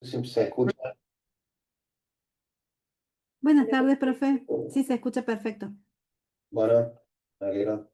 Siempre se escucha. Buenas tardes, profe. Sí, se escucha perfecto. Bueno, me alegro.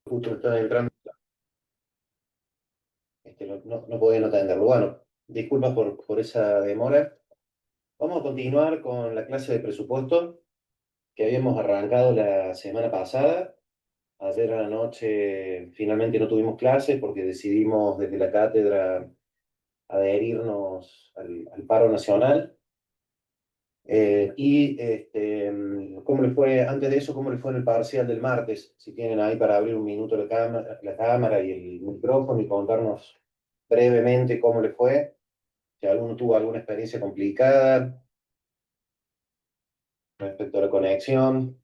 Justo estaba entrando, no podía no atenderlo. Bueno, disculpas por esa demora. Vamos a continuar con la clase de presupuesto que habíamos arrancado la semana pasada. Ayer a la noche finalmente no tuvimos clases porque decidimos desde la cátedra adherirnos al paro nacional. ¿Cómo le fue, antes de eso, cómo le fue en el parcial del martes? Si tienen ahí para abrir un minuto la cámara y el micrófono y contarnos brevemente cómo le fue, si alguno tuvo alguna experiencia complicada respecto a la conexión,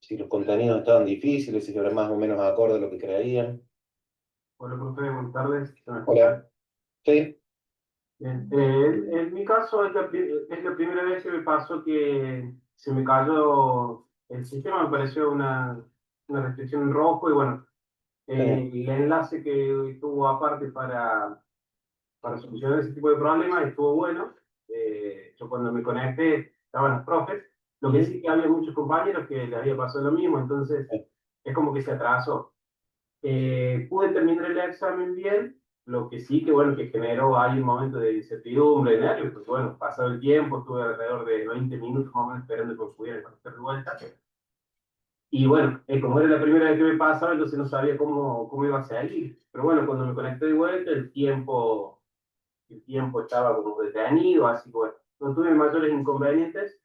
si los contenidos estaban difíciles, si eran más o menos acorde a lo que creían. Hola, profe, buenas tardes. ¿Se me Hola. escucha? Sí, Bien. En mi caso, es la primera vez que me pasó que se me cayó el sistema, me pareció una restricción en rojo y bueno, sí. el enlace que tuvo aparte para solucionar ese tipo de problemas estuvo bueno. Yo cuando me conecté estaban los profes, lo que sí que había muchos compañeros que les había pasado lo mismo, entonces es como que se atrasó. Pude terminar el examen bien, lo que sí que bueno, que generó ahí un momento de incertidumbre, de nervios, pues bueno, pasado el tiempo, estuve alrededor de 20 minutos más o menos esperando que pudiera conocer de vuelta. Y bueno, como era la primera vez que me pasaba, entonces no sabía cómo iba a salir. Pero bueno, cuando me conecté de vuelta, el tiempo estaba como detenido, así que bueno, no tuve mayores inconvenientes,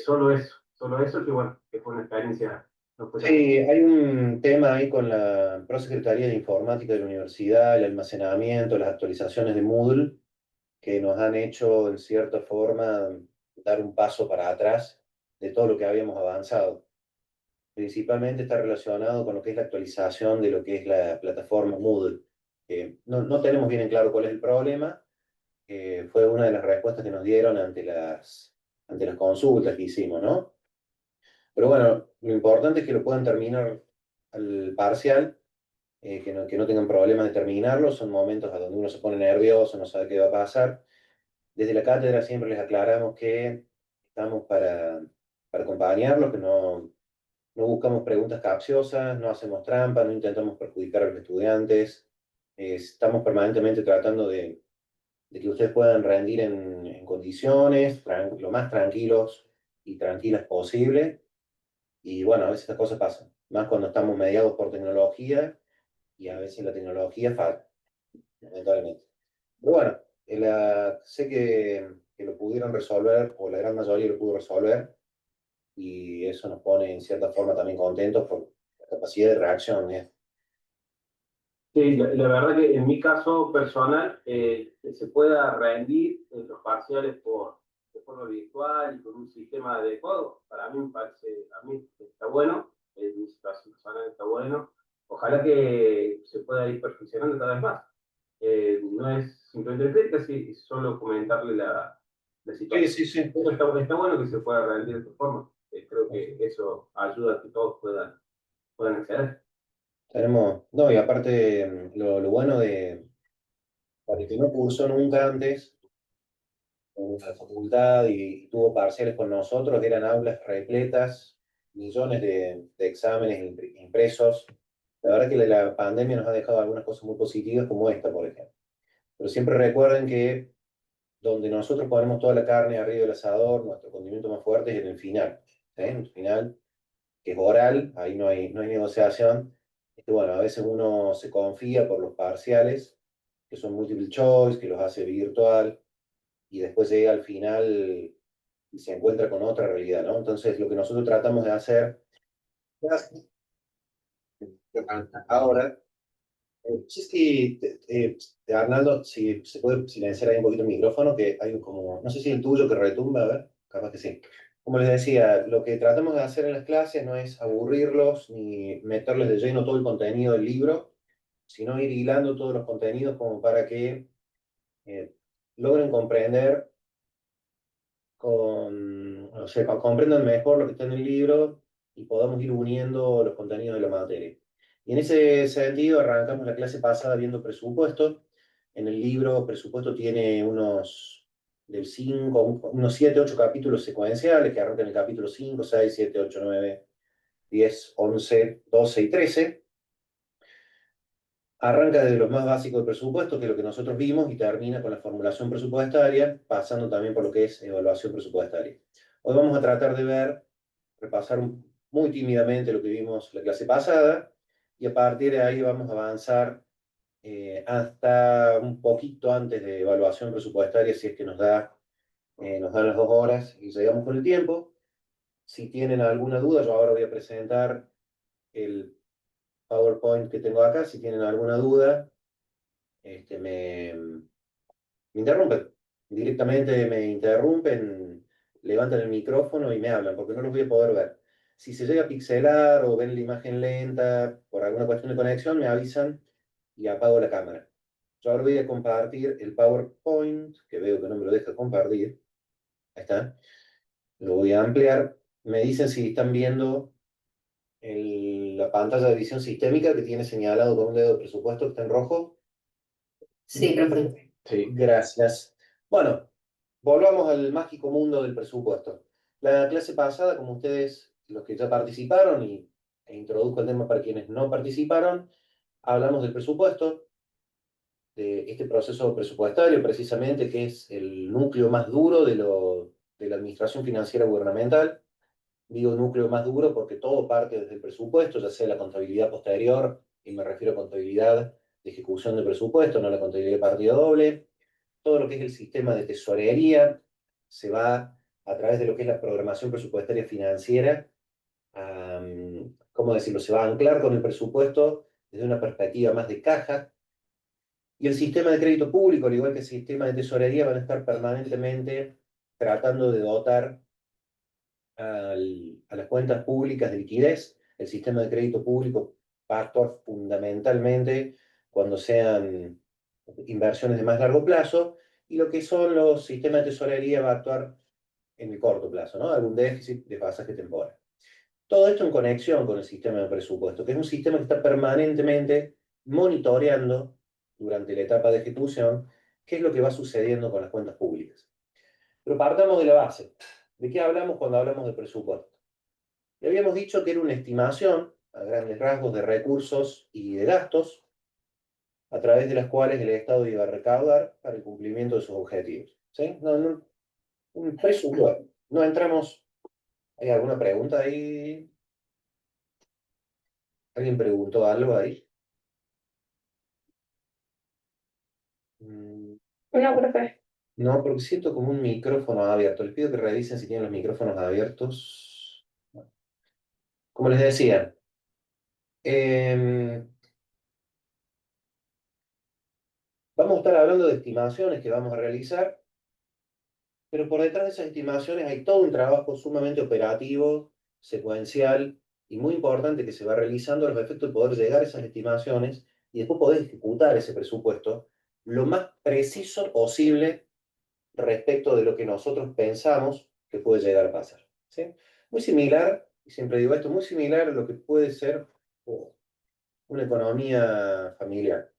solo eso que bueno, que fue una experiencia, no fue tan. Sí, hay un tema ahí con la Prosecretaría de Informática de la universidad, el almacenamiento, las actualizaciones de Moodle, que nos han hecho, en cierta forma, dar un paso para atrás de todo lo que habíamos avanzado. Principalmente está relacionado con lo que es la actualización de lo que es la plataforma Moodle. No tenemos bien en claro cuál es el problema. Fue una de las respuestas que nos dieron ante las consultas que hicimos, ¿no? Pero bueno, lo importante es que lo puedan terminar al parcial, que no tengan problemas de terminarlo. Son momentos a donde uno se pone nervioso, no sabe qué va a pasar. Desde la cátedra siempre les aclaramos que estamos para acompañarlos, que no buscamos preguntas capciosas, no hacemos trampa, no intentamos perjudicar a los estudiantes. Estamos permanentemente tratando de que ustedes puedan rendir en condiciones lo más tranquilos y tranquilas posible. Y bueno, a veces estas cosas pasan, más cuando estamos mediados por tecnología y a veces la tecnología falla, lamentablemente. Pero bueno, sé que lo pudieron resolver, o la gran mayoría lo pudo resolver, y eso nos pone en cierta forma también contentos por la capacidad de reacción, ¿eh? Sí, la verdad que en mi caso personal, que se pueda rendir en los parciales de forma virtual y con un sistema adecuado, para mí me parece, a mí está bueno, en mi situación personal está bueno. Ojalá que se pueda ir perfeccionando cada vez más. No es simplemente crítica, sí, es solo comentarle la Sí, situación. sí, sí. Pero está bueno que se pueda rendir de esta forma. Creo que eso ayuda a que todos puedan acceder. No, y aparte, lo bueno para el que no cursó nunca antes, en la facultad y tuvo parciales con nosotros, eran aulas repletas, millones de exámenes impresos. La verdad que la pandemia nos ha dejado algunas cosas muy positivas como esta, por ejemplo. Pero siempre recuerden que donde nosotros ponemos toda la carne arriba del asador, nuestro condimento más fuerte es en el final. ¿Sí? En el final, que es oral, ahí no hay negociación. Bueno, a veces uno se confía por los parciales, que son multiple choice, que los hace virtual, y después llega al final y se encuentra con otra realidad, ¿no? Entonces, lo que nosotros tratamos de hacer ahora, sí, sí, Arnaldo, si se puede silenciar ahí un poquito el micrófono, que hay como, no sé si el tuyo que retumba, a ver, capaz que sí. Como les decía, lo que tratamos de hacer en las clases no es aburrirlos ni meterles de lleno todo el contenido del libro, sino ir hilando todos los contenidos como para que eh, logren comprender o sea, comprendan mejor lo que está en el libro y podamos ir uniendo los contenidos de la materia. Y en ese sentido arrancamos la clase pasada viendo presupuesto. En el libro presupuesto tiene del 5 unos 7 8 capítulos secuenciales que arrancan en el capítulo 5 6 7 8 9 10 11 12 y 13. Arranca desde los más básicos de presupuesto, que es lo que nosotros vimos, y termina con la formulación presupuestaria, pasando también por lo que es evaluación presupuestaria. Hoy vamos a tratar de repasar muy tímidamente lo que vimos la clase pasada, y a partir de ahí vamos a avanzar hasta un poquito antes de evaluación presupuestaria, si es que nos dan las 2 horas y llegamos con el tiempo. Si tienen alguna duda, yo ahora voy a presentar el PowerPoint que tengo acá. Si tienen alguna duda, me interrumpen. Directamente me interrumpen, levantan el micrófono y me hablan, porque no los voy a poder ver. Si se llega a pixelar o ven la imagen lenta por alguna cuestión de conexión, me avisan y apago la cámara. Yo ahora voy a compartir el PowerPoint, que veo que no me lo deja compartir. Ahí está. Lo voy a ampliar. Me dicen si están viendo la pantalla de visión sistémica que tiene señalado con un dedo de presupuesto que está en rojo. Sí, profe. Sí. Gracias. Bueno, volvamos al mágico mundo del presupuesto. La clase pasada, como ustedes, los que ya participaron, e introduzco el tema para quienes no participaron, hablamos del presupuesto, de este proceso presupuestario precisamente, que es el núcleo más duro de la administración financiera gubernamental. Digo núcleo más duro porque todo parte desde el presupuesto, ya sea la contabilidad posterior, y me refiero a contabilidad de ejecución de presupuesto, no la contabilidad de partida doble. Todo lo que es el sistema de tesorería se va a través de lo que es la programación presupuestaria financiera, ¿cómo decirlo? Se va a anclar con el presupuesto desde una perspectiva más de caja. Y el sistema de crédito público, al igual que el sistema de tesorería, van a estar permanentemente tratando de dotar a las cuentas públicas de liquidez. El sistema de crédito público va a actuar fundamentalmente cuando sean inversiones de más largo plazo, y lo que son los sistemas de tesorería va a actuar en el corto plazo, ¿no? Algún déficit de pasaje temporal. Todo esto en conexión con el sistema de presupuesto, que es un sistema que está permanentemente monitoreando durante la etapa de ejecución qué es lo que va sucediendo con las cuentas públicas. Pero partamos de la base. ¿De qué hablamos cuando hablamos de presupuesto? Y habíamos dicho que era una estimación, a grandes rasgos, de recursos y de gastos, a través de las cuales el Estado iba a recaudar para el cumplimiento de sus objetivos. ¿Sí? Un presupuesto. No entramos. ¿Hay alguna pregunta ahí? ¿Alguien preguntó algo ahí? Mm, No, profe. No, porque siento como un micrófono abierto. Les pido que revisen si tienen los micrófonos abiertos. Bueno, como les decía, vamos a estar hablando de estimaciones que vamos a realizar, pero por detrás de esas estimaciones hay todo un trabajo sumamente operativo, secuencial y muy importante que se va realizando a los efectos de poder llegar a esas estimaciones y después poder ejecutar ese presupuesto lo más preciso posible respecto de lo que nosotros pensamos que puede llegar a pasar. ¿Sí? Muy similar, y siempre digo esto, muy similar a lo que puede ser una economía familiar.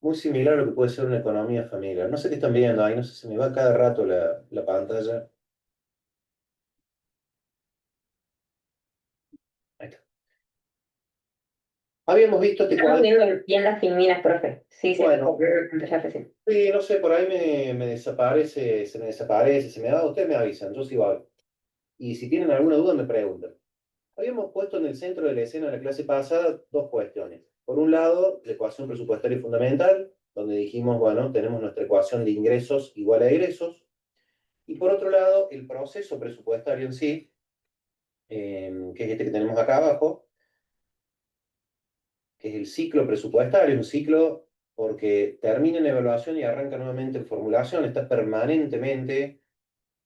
muy similar a lo que puede ser una economía familiar. No sé qué están viendo ahí, no sé, se me va cada rato la pantalla. Ahí está. Habíamos visto este Estamos cuadro. viendo bien las filminas, profe. Sí, sí, Bueno, ya recién. sí, no sé, por ahí me desaparece, se me va, ustedes me avisan, yo sigo ahí. Y si tienen alguna duda me preguntan. Habíamos puesto en el centro de la escena de la clase pasada dos cuestiones. Por un lado, la ecuación presupuestaria fundamental, donde dijimos, bueno, tenemos nuestra ecuación de ingresos igual a egresos. Y por otro lado, el proceso presupuestario en sí, que es este que tenemos acá abajo, que es el ciclo presupuestario, un ciclo porque termina en evaluación y arranca nuevamente en formulación, está permanentemente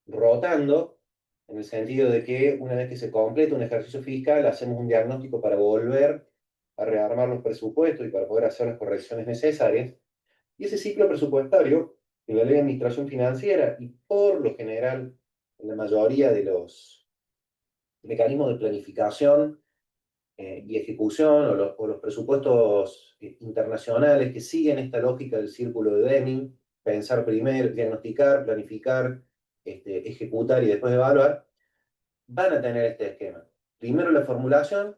rotando, en el sentido de que una vez que se completa un ejercicio fiscal, hacemos un diagnóstico para volver a rearmar los presupuestos y para poder hacer las correcciones necesarias. Y ese ciclo presupuestario, en la ley de administración financiera y por lo general en la mayoría de los mecanismos de planificación y ejecución o los presupuestos internacionales que siguen esta lógica del círculo de Deming, pensar primero, diagnosticar, planificar, ejecutar y después evaluar, van a tener este esquema. Primero la formulación,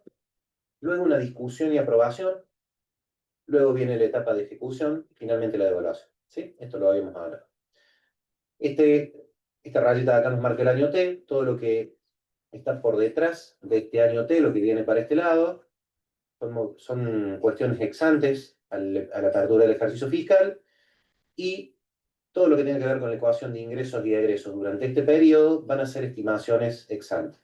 luego una discusión y aprobación, luego viene la etapa de ejecución y finalmente la evaluación. ¿Sí? Esto lo habíamos hablado. Esta rayita de acá nos marca el año T, todo lo que está por detrás de este año T, lo que viene para este lado, son cuestiones exantes a la apertura del ejercicio fiscal y todo lo que tiene que ver con la ecuación de ingresos y egresos durante este periodo van a ser estimaciones exantes.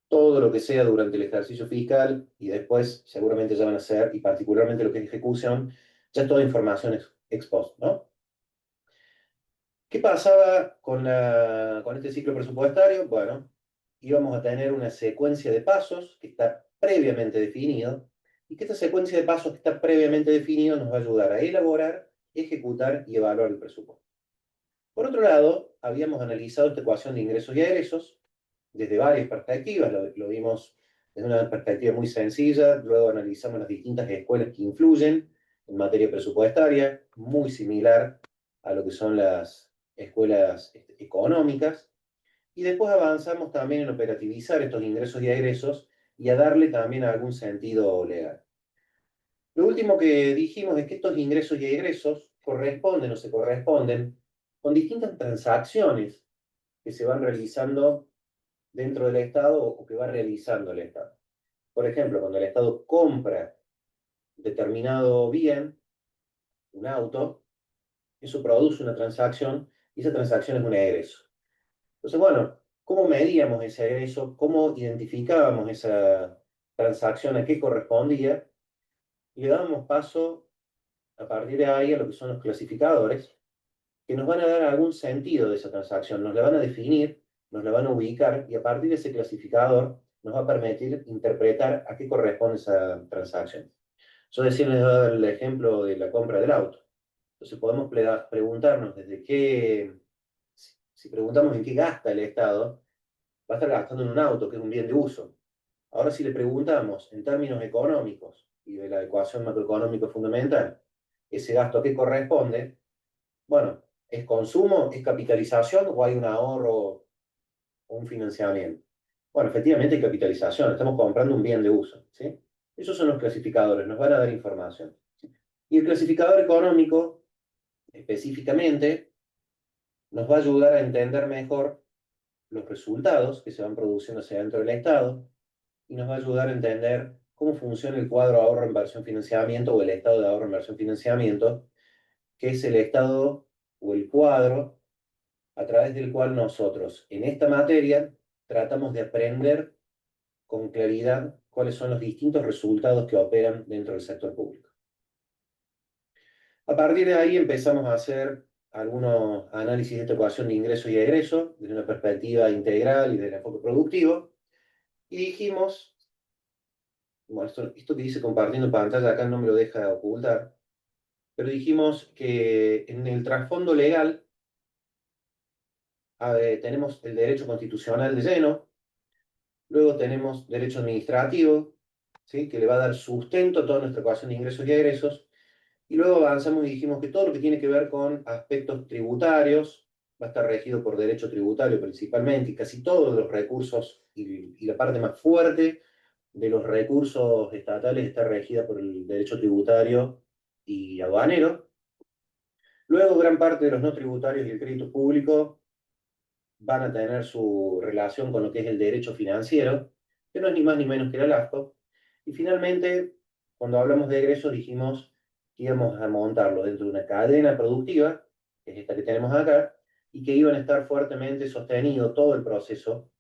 Todo lo que sea durante el ejercicio fiscal y después seguramente ya van a ser, y particularmente lo que es ejecución, ya es toda información ex post, ¿no? ¿Qué pasaba con este ciclo presupuestario? Bueno, íbamos a tener una secuencia de pasos que está previamente definido y que esta secuencia de pasos que está previamente definido nos va a ayudar a elaborar, ejecutar y evaluar el presupuesto. Por otro lado, habíamos analizado esta ecuación de ingresos y egresos desde varias perspectivas, lo vimos desde una perspectiva muy sencilla, luego analizamos las distintas escuelas que influyen en materia presupuestaria, muy similar a lo que son las escuelas económicas, y después avanzamos también en operativizar estos ingresos y egresos y a darle también algún sentido legal. Lo último que dijimos es que estos ingresos y egresos corresponden o se corresponden con distintas transacciones que se van realizando dentro del Estado o que va realizando el Estado. Por ejemplo, cuando el Estado compra determinado bien, un auto, eso produce una transacción y esa transacción es un egreso. Entonces, bueno, ¿cómo medíamos ese egreso? ¿Cómo identificábamos esa transacción a qué correspondía? Y le dábamos paso a partir de ahí a lo que son los clasificadores, que nos van a dar algún sentido de esa transacción, nos la van a definir, nos la van a ubicar y a partir de ese clasificador nos va a permitir interpretar a qué corresponde esa transacción. Yo decía, les voy a dar el ejemplo de la compra del auto. Entonces podemos preguntarnos desde qué, si preguntamos en qué gasta el Estado, va a estar gastando en un auto, que es un bien de uso. Ahora si le preguntamos en términos económicos y de la ecuación macroeconómica fundamental, ese gasto a qué corresponde, bueno, ¿es consumo, es capitalización o hay un ahorro o un financiamiento? Bueno, efectivamente hay capitalización, estamos comprando un bien de uso, ¿sí? Esos son los clasificadores, nos van a dar información. Y el clasificador económico, específicamente, nos va a ayudar a entender mejor los resultados que se van produciendo hacia dentro del Estado y nos va a ayudar a entender cómo funciona el cuadro ahorro, inversión, financiamiento o el estado de ahorro, inversión, financiamiento, que es el estado o el cuadro a través del cual nosotros en esta materia tratamos de aprender con claridad cuáles son los distintos resultados que operan dentro del sector público. A partir de ahí empezamos a hacer algunos análisis de esta ecuación de ingreso y egreso desde una perspectiva integral y del enfoque productivo y dijimos, bueno, esto que dice compartiendo pantalla acá no me lo deja ocultar, pero dijimos que en el trasfondo legal tenemos el derecho constitucional de lleno, luego tenemos derecho administrativo, ¿sí? Que le va a dar sustento a toda nuestra ecuación de ingresos y egresos, Y luego avanzamos y dijimos que todo lo que tiene que ver con aspectos tributarios va a estar regido por derecho tributario principalmente, y casi todos los recursos y la parte más fuerte de los recursos estatales está regida por el derecho tributario y aduanero. Luego, gran parte de los no tributarios y el crédito público van a tener su relación con lo que es el derecho financiero, que no es ni más ni menos que el ALAFCO. Y finalmente, cuando hablamos de egresos, dijimos que íbamos a montarlo dentro de una cadena productiva, que es esta que tenemos acá, y que iban a estar fuertemente sostenido todo el proceso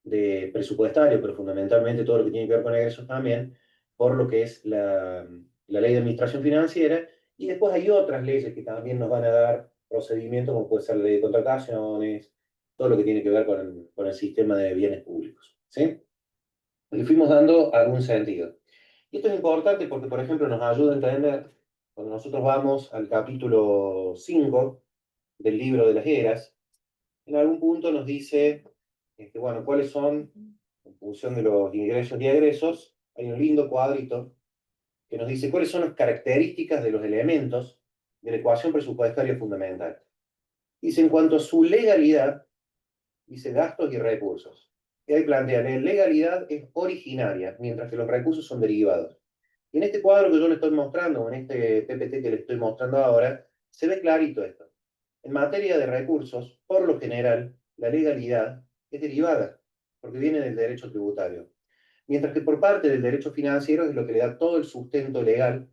de presupuestario, pero fundamentalmente todo lo que tiene que ver con egresos también, por lo que es la ley de administración financiera, y después hay otras leyes que también nos van a dar procedimientos, como puede ser la ley de contrataciones, todo lo que tiene que ver con el sistema de bienes públicos, ¿sí? Le fuimos dando algún sentido. Y esto es importante porque, por ejemplo, nos ayuda a entender, cuando nosotros vamos al capítulo 5 del libro de las eras, en algún punto nos dice, bueno, cuáles son, en función de los ingresos y egresos, hay un lindo cuadrito que nos dice cuáles son las características de los elementos de la ecuación presupuestaria fundamental. Dice, en cuanto a su legalidad, dice gastos y recursos. Y ahí plantea, la legalidad es originaria, mientras que los recursos son derivados. Y en este cuadro que yo le estoy mostrando, o en este PPT que le estoy mostrando ahora, se ve clarito esto. En materia de recursos, por lo general, la legalidad es derivada, porque viene del derecho tributario. Mientras que por parte del derecho financiero es lo que le da todo el sustento legal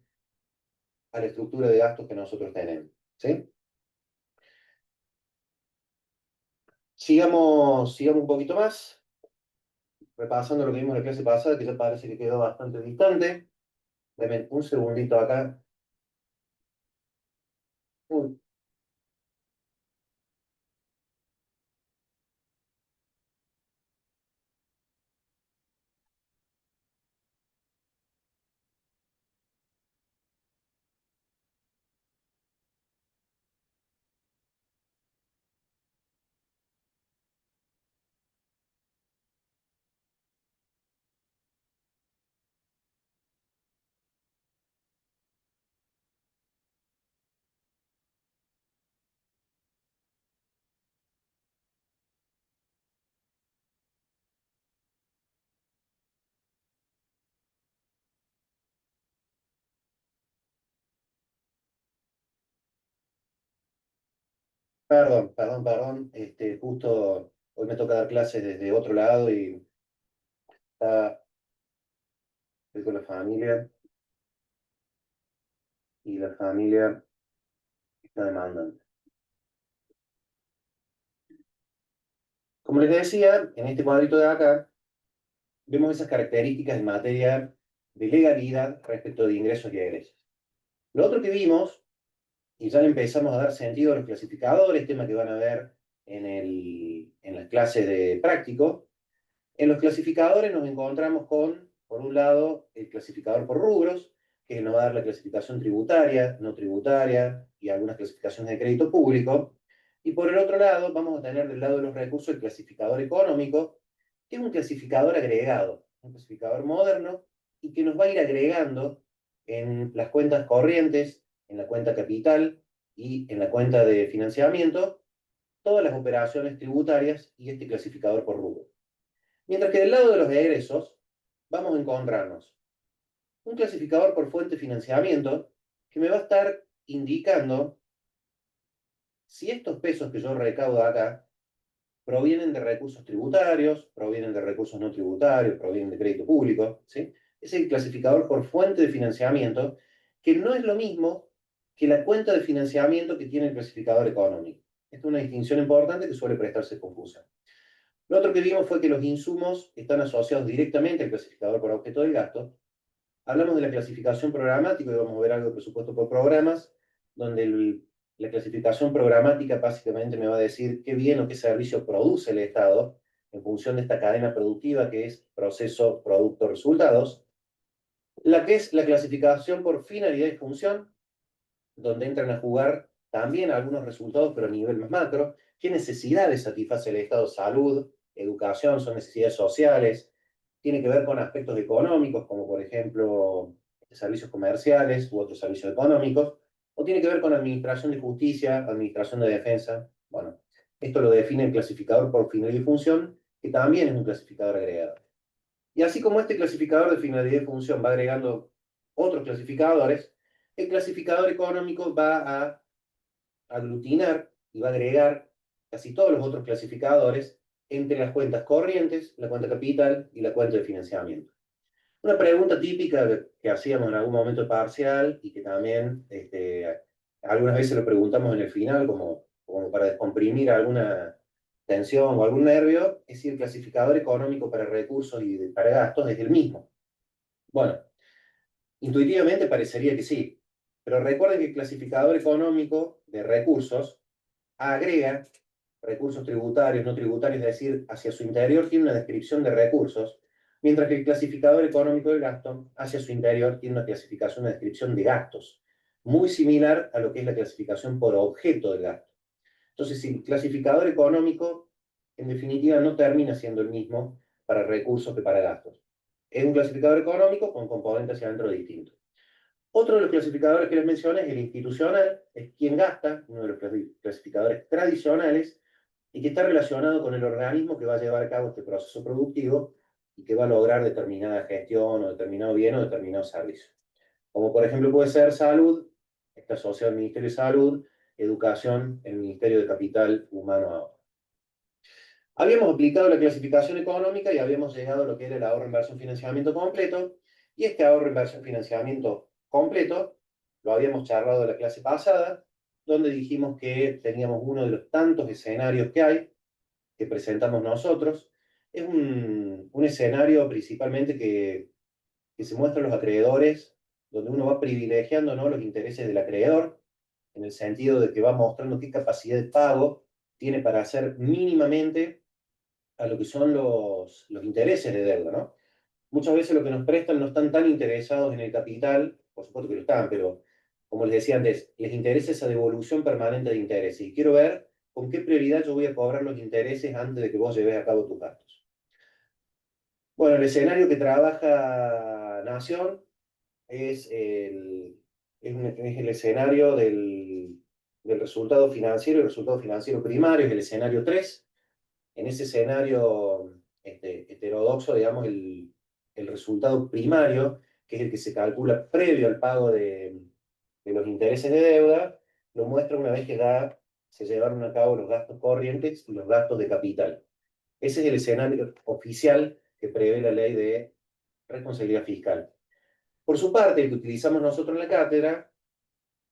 a la estructura de gastos que nosotros tenemos. ¿Sí? Sigamos un poquito más, repasando lo que vimos en la clase pasada, que ya parece que quedó bastante distante. Denme un segundito acá. Uy, perdón. Justo hoy me toca dar clases desde otro lado y estoy con la familia y la familia está demandando. Como les decía, en este cuadrito de acá, vemos esas características en materia de legalidad respecto de ingresos y egresos. Lo otro que vimos, y ya le empezamos a dar sentido a los clasificadores, tema que van a ver en las clases de práctico, en los clasificadores nos encontramos con, por un lado, el clasificador por rubros, que nos va a dar la clasificación tributaria, no tributaria y algunas clasificaciones de crédito público. Y por el otro lado, vamos a tener del lado de los recursos el clasificador económico, que es un clasificador agregado, un clasificador moderno, y que nos va a ir agregando en las cuentas corrientes, en la cuenta capital y en la cuenta de financiamiento, todas las operaciones tributarias y este clasificador por rubro. Mientras que del lado de los egresos, vamos a encontrarnos un clasificador por fuente de financiamiento que me va a estar indicando si estos pesos que yo recaudo acá provienen de recursos tributarios, provienen de recursos no tributarios, provienen de crédito público, ¿sí? Es el clasificador por fuente de financiamiento, que no es lo mismo que la cuenta de financiamiento que tiene el clasificador económico. Esta es una distinción importante que suele prestarse confusa. Lo otro que vimos fue que los insumos están asociados directamente al clasificador por objeto del gasto. Hablamos de la clasificación programática y vamos a ver algo de presupuesto por programas, donde la clasificación programática básicamente me va a decir qué bien o qué servicio produce el Estado en función de esta cadena productiva que es proceso, producto, resultados. La que es la clasificación por finalidad y función, donde entran a jugar también algunos resultados, pero a nivel más macro. ¿Qué necesidades satisface el Estado? Salud, educación, son necesidades sociales. Tiene que ver con aspectos económicos, como por ejemplo de servicios comerciales u otros servicios económicos, o tiene que ver con administración de justicia, administración de defensa. Bueno, esto lo define el clasificador por finalidad y función, que también es un clasificador agregado. Y así como este clasificador de finalidad y función va agregando otros clasificadores, el clasificador económico va a aglutinar y va a agregar casi todos los otros clasificadores entre las cuentas corrientes, la cuenta capital y la cuenta de financiamiento. Una pregunta típica que hacíamos en algún momento parcial y que también algunas veces lo preguntamos en el final como para descomprimir alguna tensión o algún nervio, es si el clasificador económico para recursos y para gastos es el mismo. Bueno, intuitivamente parecería que sí, pero recuerden que el clasificador económico de recursos agrega recursos tributarios, no tributarios, es decir, hacia su interior tiene una descripción de recursos, mientras que el clasificador económico del gasto hacia su interior tiene una clasificación, una descripción de gastos, muy similar a lo que es la clasificación por objeto del gasto. Entonces, si el clasificador económico, en definitiva, no termina siendo el mismo para recursos que para gastos. Es un clasificador económico con componentes hacia adentro distintos. Otro de los clasificadores que les mencioné es el institucional, es quien gasta, uno de los clasificadores tradicionales, y que está relacionado con el organismo que va a llevar a cabo este proceso productivo y que va a lograr determinada gestión o determinado bien o determinado servicio. Como por ejemplo puede ser salud, está asociado al Ministerio de Salud, educación, el Ministerio de Capital Humano ahora. Habíamos aplicado la clasificación económica y habíamos llegado a lo que era el ahorro, inversión, financiamiento completo, y este ahorro, inversión, financiamiento completo lo habíamos charlado en la clase pasada, donde dijimos que teníamos uno de los tantos escenarios que hay, que presentamos nosotros. Es un escenario principalmente que se muestra a los acreedores, donde uno va privilegiando, ¿no?, los intereses del acreedor, en el sentido de que va mostrando qué capacidad de pago tiene para hacer mínimamente a lo que son los intereses de deuda, ¿no? Muchas veces lo que nos prestan no están tan interesados en el capital, por supuesto que lo están, pero como les decía antes, les interesa esa devolución permanente de intereses. Y quiero ver con qué prioridad yo voy a cobrar los intereses antes de que vos lleves a cabo tus gastos. Bueno, el escenario que trabaja Nación es el escenario del resultado financiero, el resultado financiero primario es el escenario 3. En ese escenario heterodoxo, digamos, el resultado primario, que es el que se calcula previo al pago de los intereses de deuda, lo muestra una vez que ya se llevaron a cabo los gastos corrientes y los gastos de capital. Ese es el escenario oficial que prevé la ley de responsabilidad fiscal. Por su parte, el que utilizamos nosotros en la cátedra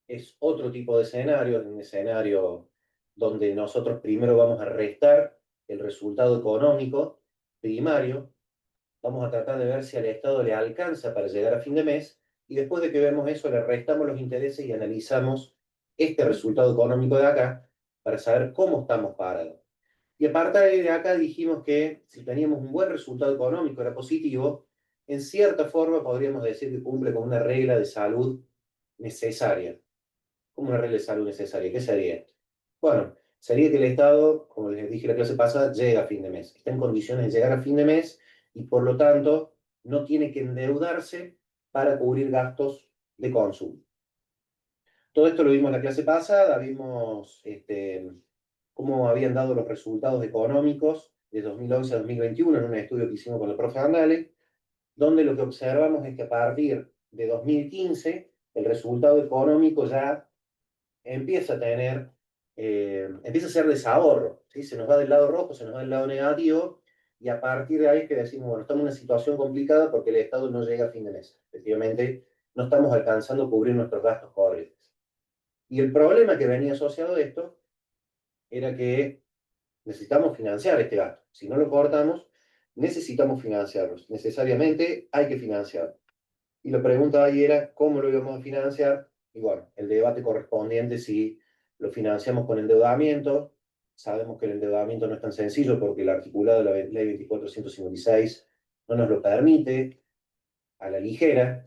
es otro tipo de escenario, es un escenario donde nosotros primero vamos a restar el resultado económico primario, vamos a tratar de ver si al Estado le alcanza para llegar a fin de mes, y después de que vemos eso, le restamos los intereses y analizamos este resultado económico de acá para saber cómo estamos parados. Y a partir de acá dijimos que si teníamos un buen resultado económico, era positivo, en cierta forma podríamos decir que cumple con una regla de salud necesaria. ¿Cómo una regla de salud necesaria? ¿Qué sería? Bueno, sería que el Estado, como les dije la clase pasada, llega a fin de mes. Está en condiciones de llegar a fin de mes y por lo tanto no tiene que endeudarse para cubrir gastos de consumo. Todo esto lo vimos en la clase pasada, vimos cómo habían dado los resultados económicos de 2011 a 2021 en un estudio que hicimos con el profe Arnale, donde lo que observamos es que a partir de 2015 el resultado económico ya empieza a tener, empieza a ser desahorro, ¿sí? Se nos va del lado rojo, se nos va del lado negativo, y a partir de ahí es que decimos, bueno, estamos en una situación complicada porque el Estado no llega a fin de mes. Efectivamente, no estamos alcanzando a cubrir nuestros gastos corrientes. Y el problema que venía asociado a esto era que necesitamos financiar este gasto. Si no lo cortamos, necesitamos financiarlos. Necesariamente hay que financiarlo. Y la pregunta ahí era cómo lo íbamos a financiar. Y bueno, el debate correspondiente si lo financiamos con endeudamiento. Sabemos que el endeudamiento no es tan sencillo porque el articulado de la ley 2456 no nos lo permite a la ligera.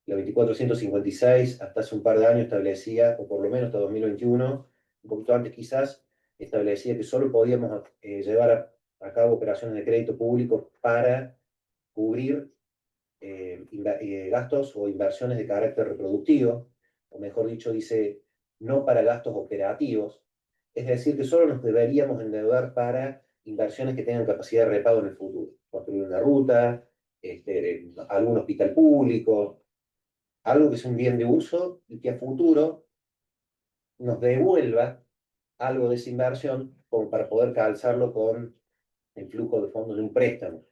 La 2456 hasta hace un par de años establecía, o por lo menos hasta 2021, un poquito antes quizás, establecía que solo podíamos llevar a cabo operaciones de crédito público para cubrir gastos o inversiones de carácter reproductivo, o mejor dicho, dice no para gastos operativos, es decir, que solo nos deberíamos endeudar para inversiones que tengan capacidad de repago en el futuro, construir una ruta, algún hospital público, algo que sea un bien de uso y que a futuro nos devuelva algo de esa inversión como para poder calzarlo con el flujo de fondos de un préstamo.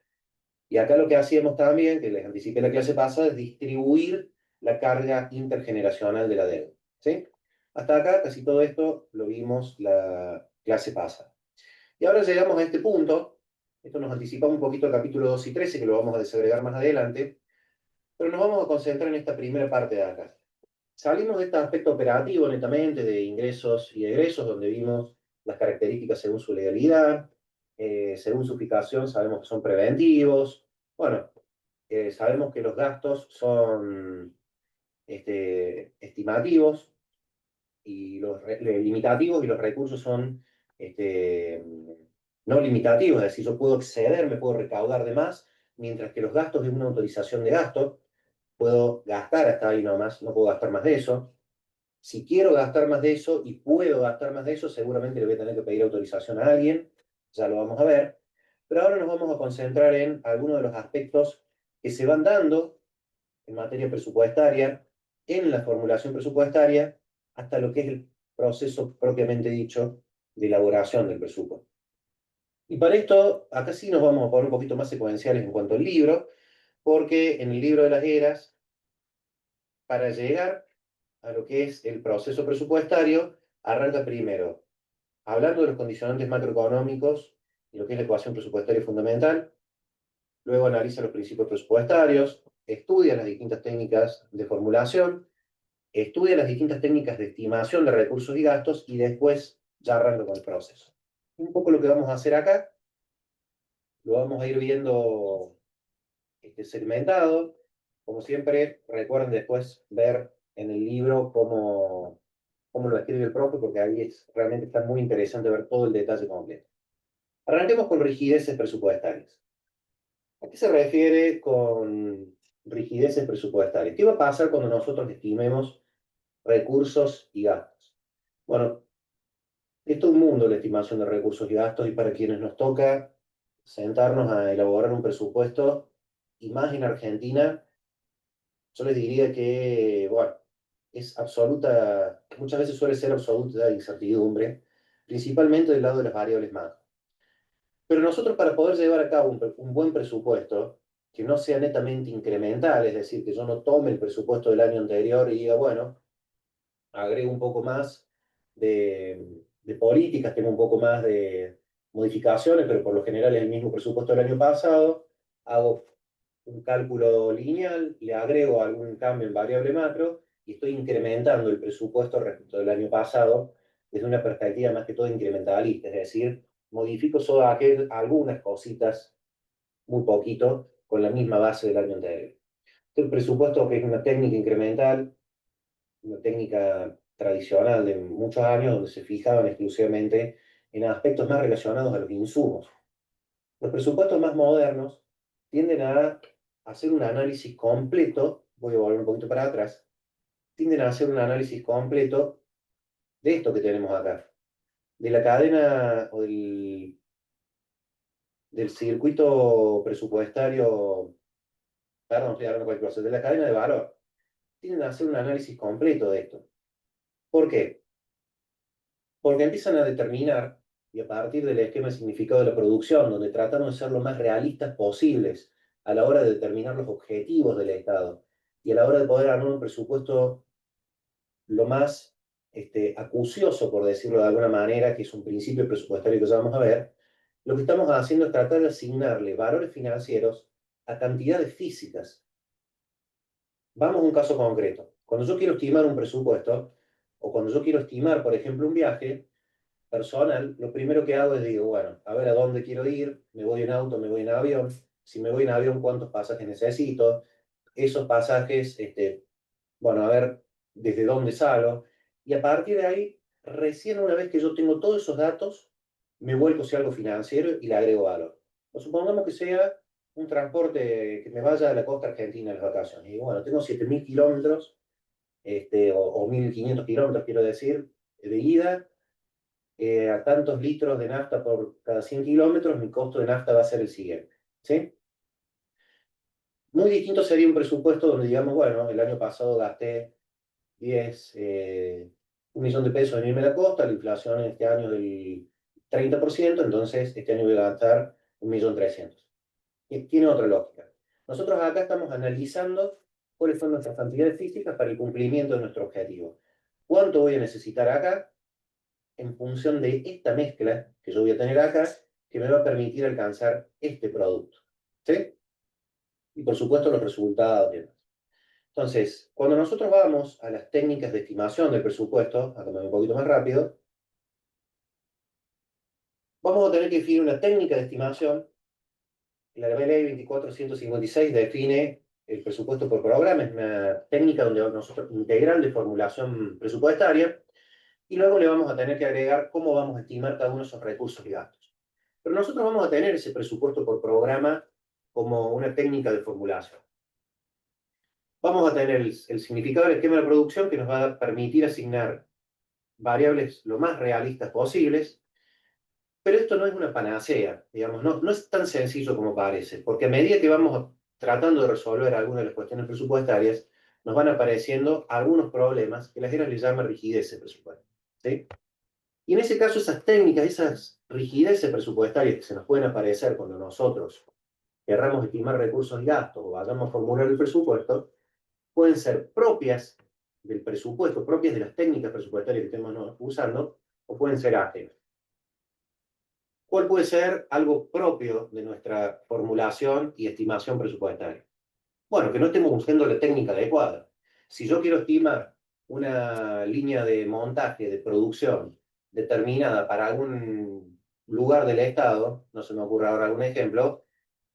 Y acá lo que hacíamos también, que les anticipé la clase pasada, es distribuir la carga intergeneracional de la deuda. ¿Sí? Hasta acá casi todo esto lo vimos la clase pasada. Y ahora llegamos a este punto. Esto nos anticipa un poquito el capítulo 2 y 13, que lo vamos a desagregar más adelante. Pero nos vamos a concentrar en esta primera parte de acá. Salimos de este aspecto operativo netamente, de ingresos y egresos, donde vimos las características según su legalidad, según su fijación sabemos que son preventivos. Bueno, sabemos que los gastos son estimativos y los limitativos, y los recursos son no limitativos, es decir, yo puedo exceder, me puedo recaudar de más, mientras que los gastos es una autorización de gasto, puedo gastar hasta ahí nomás, no puedo gastar más de eso. Si quiero gastar más de eso y puedo gastar más de eso, seguramente le voy a tener que pedir autorización a alguien, ya lo vamos a ver. Pero ahora nos vamos a concentrar en algunos de los aspectos que se van dando en materia presupuestaria, en la formulación presupuestaria, hasta lo que es el proceso propiamente dicho de elaboración del presupuesto. Y para esto, acá sí nos vamos a poner un poquito más secuenciales en cuanto al libro, porque en el libro de las eras, para llegar a lo que es el proceso presupuestario, arranca primero hablando de los condicionantes macroeconómicos y lo que es la ecuación presupuestaria fundamental, luego analiza los principios presupuestarios, estudia las distintas técnicas de formulación, estudia las distintas técnicas de estimación de recursos y gastos, y después ya arranca con el proceso. Un poco lo que vamos a hacer acá, lo vamos a ir viendo segmentado. Como siempre, recuerden después ver en el libro cómo lo escribe el profe, porque ahí realmente está muy interesante ver todo el detalle completo. Arranquemos con rigideces presupuestarias. ¿A qué se refiere con rigideces presupuestarias? ¿Qué va a pasar cuando nosotros estimemos recursos y gastos? Bueno, es todo un mundo la estimación de recursos y gastos, y para quienes nos toca sentarnos a elaborar un presupuesto, y más en Argentina, yo les diría que, bueno, es absoluta, muchas veces suele ser absoluta incertidumbre, principalmente del lado de las variables macro. Pero nosotros, para poder llevar a cabo un buen presupuesto, que no sea netamente incremental, es decir, que yo no tome el presupuesto del año anterior y diga, bueno, agrego un poco más de políticas, tengo un poco más de modificaciones, pero por lo general es el mismo presupuesto del año pasado, hago un cálculo lineal, le agrego algún cambio en variable macro y estoy incrementando el presupuesto respecto del año pasado desde una perspectiva más que todo incrementalista, es decir, modifico solo algunas cositas, muy poquito, con la misma base del año anterior. El presupuesto, que es una técnica incremental, una técnica tradicional de muchos años, donde se fijaban exclusivamente en aspectos más relacionados a los insumos. Los presupuestos más modernos tienden a hacer un análisis completo, voy a volver un poquito para atrás, tienden a hacer un análisis completo de esto que tenemos acá, de la cadena o del circuito presupuestario, perdón, estoy hablando de cualquier cosa, de la cadena de valor. Tienden a hacer un análisis completo de esto. ¿Por qué? Porque empiezan a determinar, y a partir del esquema de significado de la producción, donde tratamos de ser lo más realistas posibles a la hora de determinar los objetivos del Estado, y a la hora de poder armar un presupuesto lo más acucioso, por decirlo de alguna manera, que es un principio presupuestario que ya vamos a ver, lo que estamos haciendo es tratar de asignarle valores financieros a cantidades físicas. Vamos a un caso concreto. Cuando yo quiero estimar un presupuesto, o cuando yo quiero estimar, por ejemplo, un viaje personal, lo primero que hago es digo, bueno, a ver a dónde quiero ir, me voy en auto, me voy en avión, si me voy en avión, ¿cuántos pasajes necesito? Esos pasajes, bueno, a ver desde dónde salgo, y a partir de ahí, recién una vez que yo tengo todos esos datos, me vuelco hacia algo financiero y le agrego valor. O supongamos que sea un transporte que me vaya a la costa argentina en las vacaciones. Y digo, bueno, tengo 7.000 kilómetros, o 1.500 kilómetros, quiero decir, de ida, a tantos litros de nafta por cada 100 kilómetros, mi costo de nafta va a ser el siguiente. ¿Sí? Muy distinto sería un presupuesto donde digamos, bueno, el año pasado gasté 1.000.000 de pesos en irme a la costa, la inflación en este año es del 30%, entonces este año voy a gastar 1.300.000. Tiene otra lógica. Nosotros acá estamos analizando cuáles son nuestras cantidades físicas para el cumplimiento de nuestro objetivo. ¿Cuánto voy a necesitar acá en función de esta mezcla que yo voy a tener acá, que me va a permitir alcanzar este producto? ¿Sí? Y por supuesto los resultados y demás. Entonces, cuando nosotros vamos a las técnicas de estimación del presupuesto, acá me voy un poquito más rápido, vamos a tener que definir una técnica de estimación. La ley 24.156 define el presupuesto por programa, es una técnica donde nosotros integral de formulación presupuestaria, y luego le vamos a tener que agregar cómo vamos a estimar cada uno de esos recursos y gastos. Pero nosotros vamos a tener ese presupuesto por programa como una técnica de formulación. Vamos a tener el significado del esquema de producción que nos va a permitir asignar variables lo más realistas posibles, pero esto no es una panacea, digamos, no es tan sencillo como parece, porque a medida que vamos tratando de resolver algunas de las cuestiones presupuestarias, nos van apareciendo algunos problemas que las le llaman rigideces presupuestarias. ¿Sí? Y en ese caso, esas técnicas, esas rigideces presupuestarias que se nos pueden aparecer cuando nosotros querramos estimar recursos y gastos o vayamos a formular el presupuesto, pueden ser propias del presupuesto, propias de las técnicas presupuestarias que estemos usando, o pueden ser ajenas. ¿Cuál puede ser algo propio de nuestra formulación y estimación presupuestaria? Bueno, que no estemos usando la técnica adecuada. Si yo quiero estimar una línea de montaje, de producción determinada para algún lugar del Estado, no se me ocurre ahora algún ejemplo,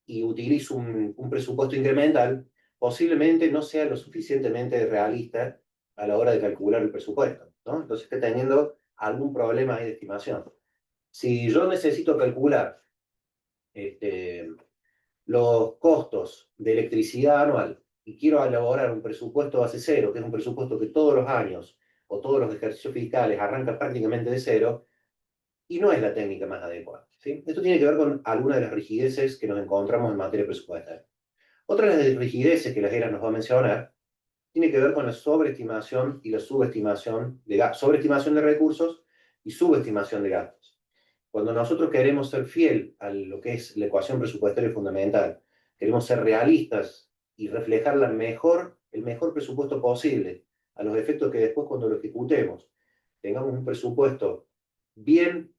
y utilizo un presupuesto incremental, posiblemente no sea lo suficientemente realista a la hora de calcular el presupuesto, ¿no? Entonces estoy teniendo algún problema ahí de estimación. Si yo necesito calcular los costos de electricidad anual y quiero elaborar un presupuesto base cero, que es un presupuesto que todos los años o todos los ejercicios fiscales arranca prácticamente de cero, y no es la técnica más adecuada. ¿Sí? Esto tiene que ver con algunas de las rigideces que nos encontramos en materia presupuestaria. Otra de las rigideces que la JERA nos va a mencionar tiene que ver con la sobreestimación y la subestimación de gastos, sobreestimación de recursos y subestimación de gastos. Cuando nosotros queremos ser fiel a lo que es la ecuación presupuestaria fundamental, queremos ser realistas y reflejar el mejor presupuesto posible a los efectos que después cuando lo ejecutemos tengamos un presupuesto bien,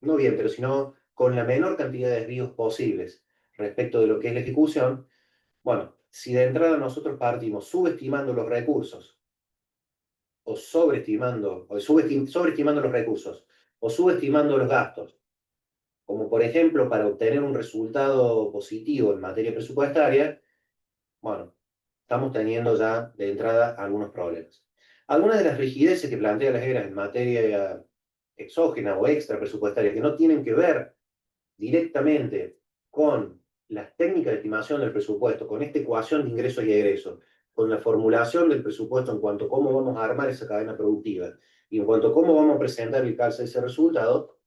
no bien, pero sino con la menor cantidad de desvíos posibles respecto de lo que es la ejecución. Bueno, si de entrada nosotros partimos subestimando los recursos o sobreestimando los recursos o subestimando los gastos, como por ejemplo para obtener un resultado positivo en materia presupuestaria, bueno, estamos teniendo ya de entrada algunos problemas. Algunas de las rigideces que plantea las ERA en materia exógena o extra presupuestaria que no tienen que ver directamente con las técnicas de estimación del presupuesto, con esta ecuación de ingresos y egresos, con la formulación del presupuesto en cuanto a cómo vamos a armar esa cadena productiva y en cuanto a cómo vamos a presentar el calce de ese resultado,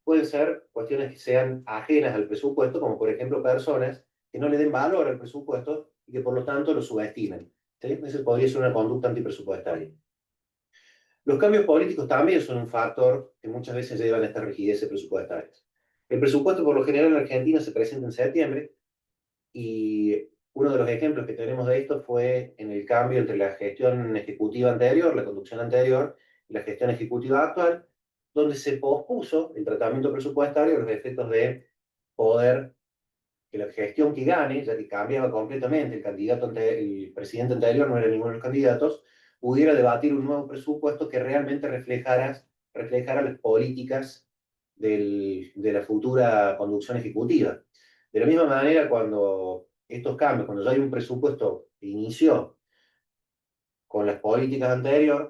pueden ser cuestiones que sean ajenas al presupuesto, como por ejemplo personas que no le den valor al presupuesto y que por lo tanto lo subestimen. ¿Sí? Esa podría ser una conducta antipresupuestaria. Los cambios políticos también son un factor que muchas veces llevan a estas rigideces presupuestarias. El presupuesto por lo general en Argentina se presenta en septiembre y uno de los ejemplos que tenemos de esto fue en el cambio entre la gestión ejecutiva anterior, la conducción anterior, y la gestión ejecutiva actual, donde se pospuso el tratamiento presupuestario a los efectos de poder que la gestión que gane, ya que cambiaba completamente el presidente anterior no era ninguno de los candidatos, pudiera debatir un nuevo presupuesto que realmente reflejara las políticas de la futura conducción ejecutiva. De la misma manera, cuando estos cambios, cuando ya hay un presupuesto que inició con las políticas anteriores,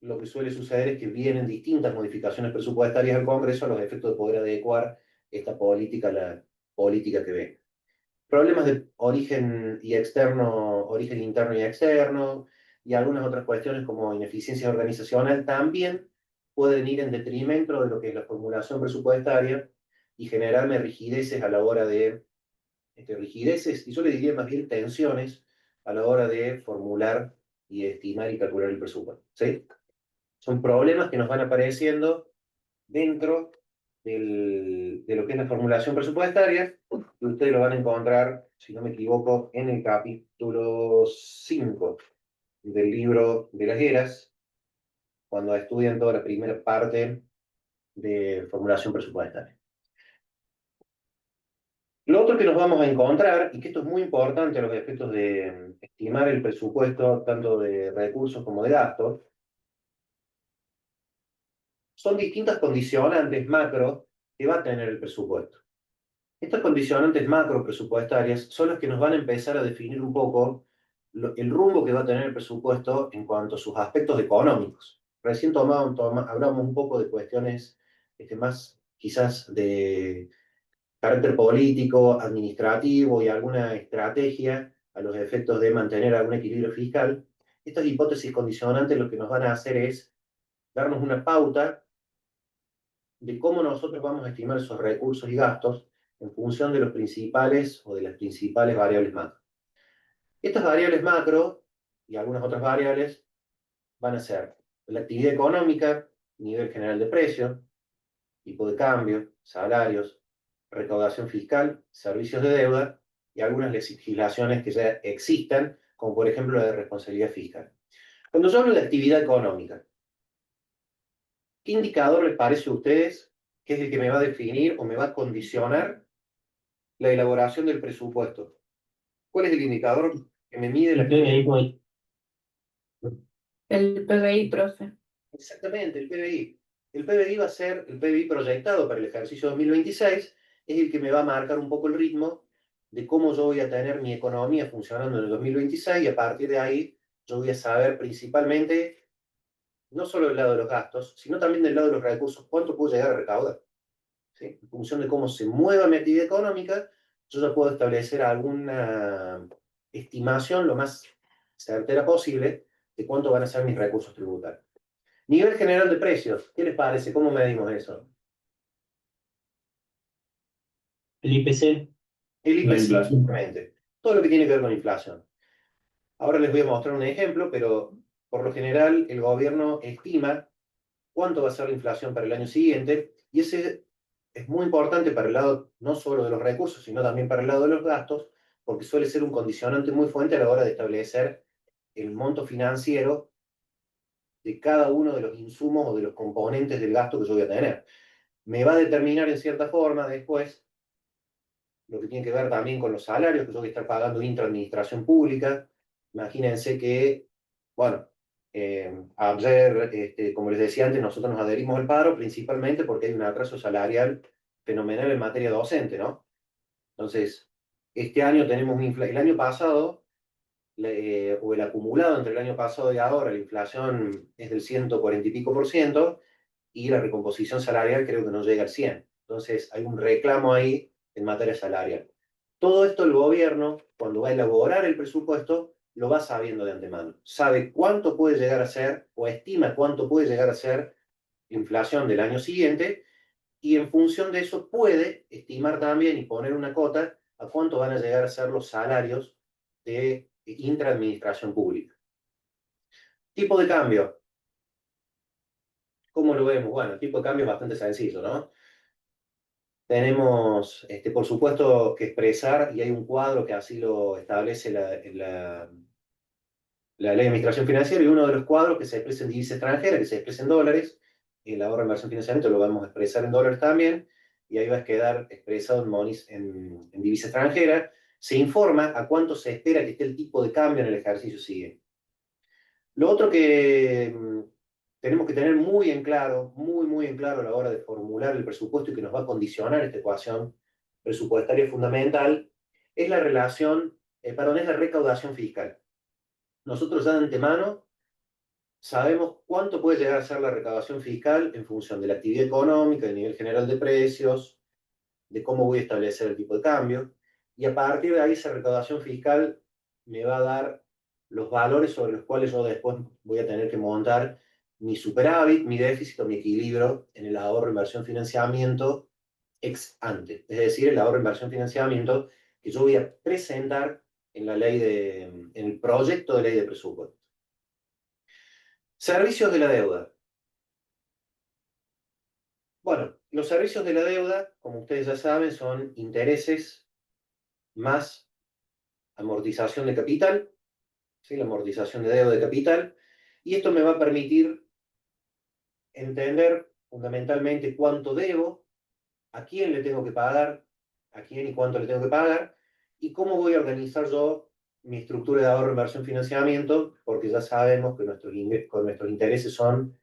lo que suele suceder es que vienen distintas modificaciones presupuestarias al Congreso a los efectos de poder adecuar esta política a la política que ve. problemas de origen y externo, origen interno y externo, y algunas otras cuestiones como ineficiencia organizacional también pueden ir en detrimento de lo que es la formulación presupuestaria y generarme rigideces a la hora de, rigideces, y yo le diría más bien tensiones a la hora de formular y estimar y calcular el presupuesto, ¿sí? Son problemas que nos van apareciendo dentro de lo que es la formulación presupuestaria, y ustedes lo van a encontrar, si no me equivoco, en el capítulo 5 del libro de las eras, cuando estudian toda la primera parte de formulación presupuestaria. Lo otro que nos vamos a encontrar, y que esto es muy importante a los efectos de estimar el presupuesto tanto de recursos como de gastos, son distintas condicionantes macro que va a tener el presupuesto. Estas condicionantes macro presupuestarias son las que nos van a empezar a definir un poco el rumbo que va a tener el presupuesto en cuanto a sus aspectos económicos. Recién hablamos un poco de cuestiones más quizás de carácter político, administrativo y alguna estrategia a los efectos de mantener algún equilibrio fiscal. Estas hipótesis condicionantes lo que nos van a hacer es darnos una pauta de cómo nosotros vamos a estimar esos recursos y gastos en función de los principales o de las principales variables macro. Estas variables macro y algunas otras variables van a ser la actividad económica, nivel general de precios, tipo de cambio, salarios, recaudación fiscal, servicios de deuda y algunas legislaciones que ya existan, como por ejemplo la de responsabilidad fiscal. Cuando yo hablo de actividad económica, ¿qué indicador les parece a ustedes que es el que me va a definir o me va a condicionar la elaboración del presupuesto? ¿Cuál es el indicador que me mide la actividad? El PBI, profe. Exactamente, el PBI. El PBI va a ser el PBI proyectado para el ejercicio 2026, es el que me va a marcar un poco el ritmo de cómo yo voy a tener mi economía funcionando en el 2026 y a partir de ahí yo voy a saber principalmente, no solo del lado de los gastos, sino también del lado de los recursos, cuánto puedo llegar a recaudar. ¿Sí? En función de cómo se mueva mi actividad económica, yo ya puedo establecer alguna estimación lo más certera posible de cuánto van a ser mis recursos tributarios. Nivel general de precios, ¿qué les parece? ¿Cómo medimos eso? El IPC, El la IPC, inflación. exactamente. Todo lo que tiene que ver con inflación. Ahora les voy a mostrar un ejemplo, pero por lo general el gobierno estima cuánto va a ser la inflación para el año siguiente, y ese es muy importante para el lado no solo de los recursos, sino también para el lado de los gastos, porque suele ser un condicionante muy fuerte a la hora de establecer el monto financiero de cada uno de los insumos o de los componentes del gasto que yo voy a tener. Me va a determinar en cierta forma después lo que tiene que ver también con los salarios que yo voy a estar pagando intra-administración pública. Imagínense que, bueno, ayer, como les decía antes, nosotros nos adherimos al paro principalmente porque hay un atraso salarial fenomenal en materia docente, ¿no? Entonces, este año tenemos una inflación, el año pasado, o el acumulado entre el año pasado y ahora, la inflación es del 140 y pico por ciento, y la recomposición salarial creo que no llega al 100. Entonces, hay un reclamo ahí en materia salarial. Todo esto el gobierno, cuando va a elaborar el presupuesto, lo va sabiendo de antemano. Sabe cuánto puede llegar a ser, o estima cuánto puede llegar a ser la inflación del año siguiente, y en función de eso puede estimar también y poner una cota a cuánto van a llegar a ser los salarios de intraadministración pública. Tipo de cambio. ¿Cómo lo vemos? Bueno, el tipo de cambio es bastante sencillo, ¿no? Tenemos, por supuesto, que expresar, y hay un cuadro que así lo establece la ley de administración financiera, y uno de los cuadros que se expresa en divisa extranjera, que se expresa en dólares, el ahorro de inversión financiamiento lo vamos a expresar en dólares también, y ahí va a quedar expresado en divisa extranjera. Se informa a cuánto se espera que esté el tipo de cambio en el ejercicio siguiente. Lo otro que tenemos que tener muy en claro, muy en claro a la hora de formular el presupuesto y que nos va a condicionar esta ecuación presupuestaria fundamental, es la relación, perdón, es la recaudación fiscal. Nosotros ya de antemano sabemos cuánto puede llegar a ser la recaudación fiscal en función de la actividad económica, del nivel general de precios, de cómo voy a establecer el tipo de cambio, y a partir de ahí esa recaudación fiscal me va a dar los valores sobre los cuales yo después voy a tener que montar mi superávit, mi déficit o mi equilibrio en el ahorro, inversión, financiamiento ex ante. Es decir, el ahorro, inversión, financiamiento que yo voy a presentar en la ley en el proyecto de ley de presupuesto. Servicios de la deuda. Bueno, los servicios de la deuda, como ustedes ya saben, son intereses más amortización de capital, ¿sí? La amortización de deuda de capital, y esto me va a permitir entender fundamentalmente cuánto debo, a quién le tengo que pagar, a quién y cuánto le tengo que pagar, y cómo voy a organizar yo mi estructura de ahorro, inversión, financiamiento, porque ya sabemos que nuestros intereses son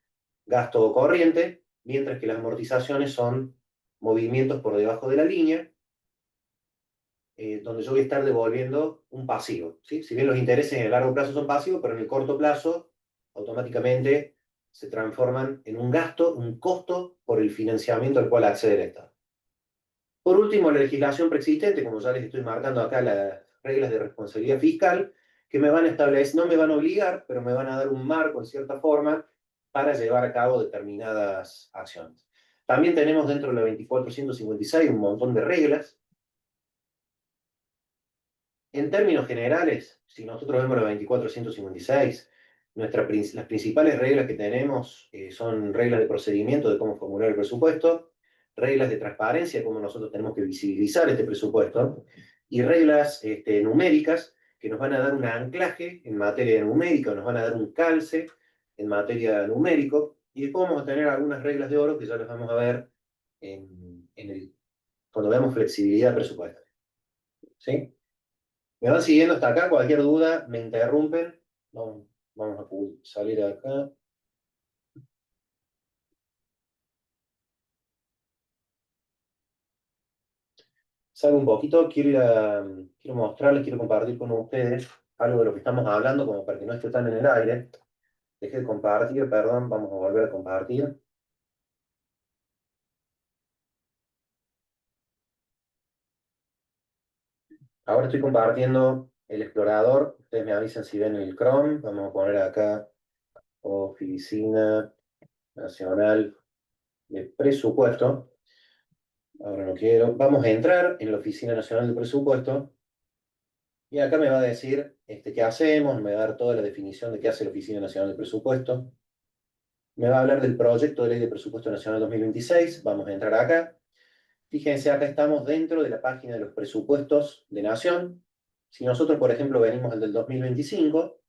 gasto corriente, mientras que las amortizaciones son movimientos por debajo de la línea, donde yo voy a estar devolviendo un pasivo, ¿sí? Si bien los intereses en el largo plazo son pasivos, pero en el corto plazo automáticamente se transforman en un gasto, un costo por el financiamiento al cual accede el Estado. Por último, la legislación preexistente, como ya les estoy marcando acá las reglas de responsabilidad fiscal, que me van a establecer, no me van a obligar, pero me van a dar un marco en cierta forma para llevar a cabo determinadas acciones. También tenemos dentro de la 2456 un montón de reglas. En términos generales, si nosotros vemos la 2456, las principales reglas que tenemos son reglas de procedimiento de cómo formular el presupuesto, reglas de transparencia, cómo nosotros tenemos que visibilizar este presupuesto, y reglas numéricas que nos van a dar un anclaje en materia numérica, nos van a dar un calce en materia numérico, y después vamos a tener algunas reglas de oro que ya las vamos a ver cuando veamos flexibilidad presupuestaria. ¿Sí? ¿Me van siguiendo hasta acá? Cualquier duda, me interrumpen. Vamos a salir acá. Salgo un poquito, quiero mostrarles, quiero compartir con ustedes algo de lo que estamos hablando, como para que no esté tan en el aire. Dejé de compartir, perdón, vamos a volver a compartir. Ahora estoy compartiendo el explorador. Ustedes me avisan si ven el Chrome. Vamos a poner acá Oficina Nacional de Presupuesto. Ahora no quiero. Vamos a entrar en la Oficina Nacional de Presupuesto. Y acá me va a decir qué hacemos, me va a dar toda la definición de qué hace la Oficina Nacional de Presupuesto. Me va a hablar del proyecto de ley de presupuesto nacional 2026. Vamos a entrar acá. Fíjense, acá estamos dentro de la página de los presupuestos de Nación. Si nosotros, por ejemplo, venimos al del 2025,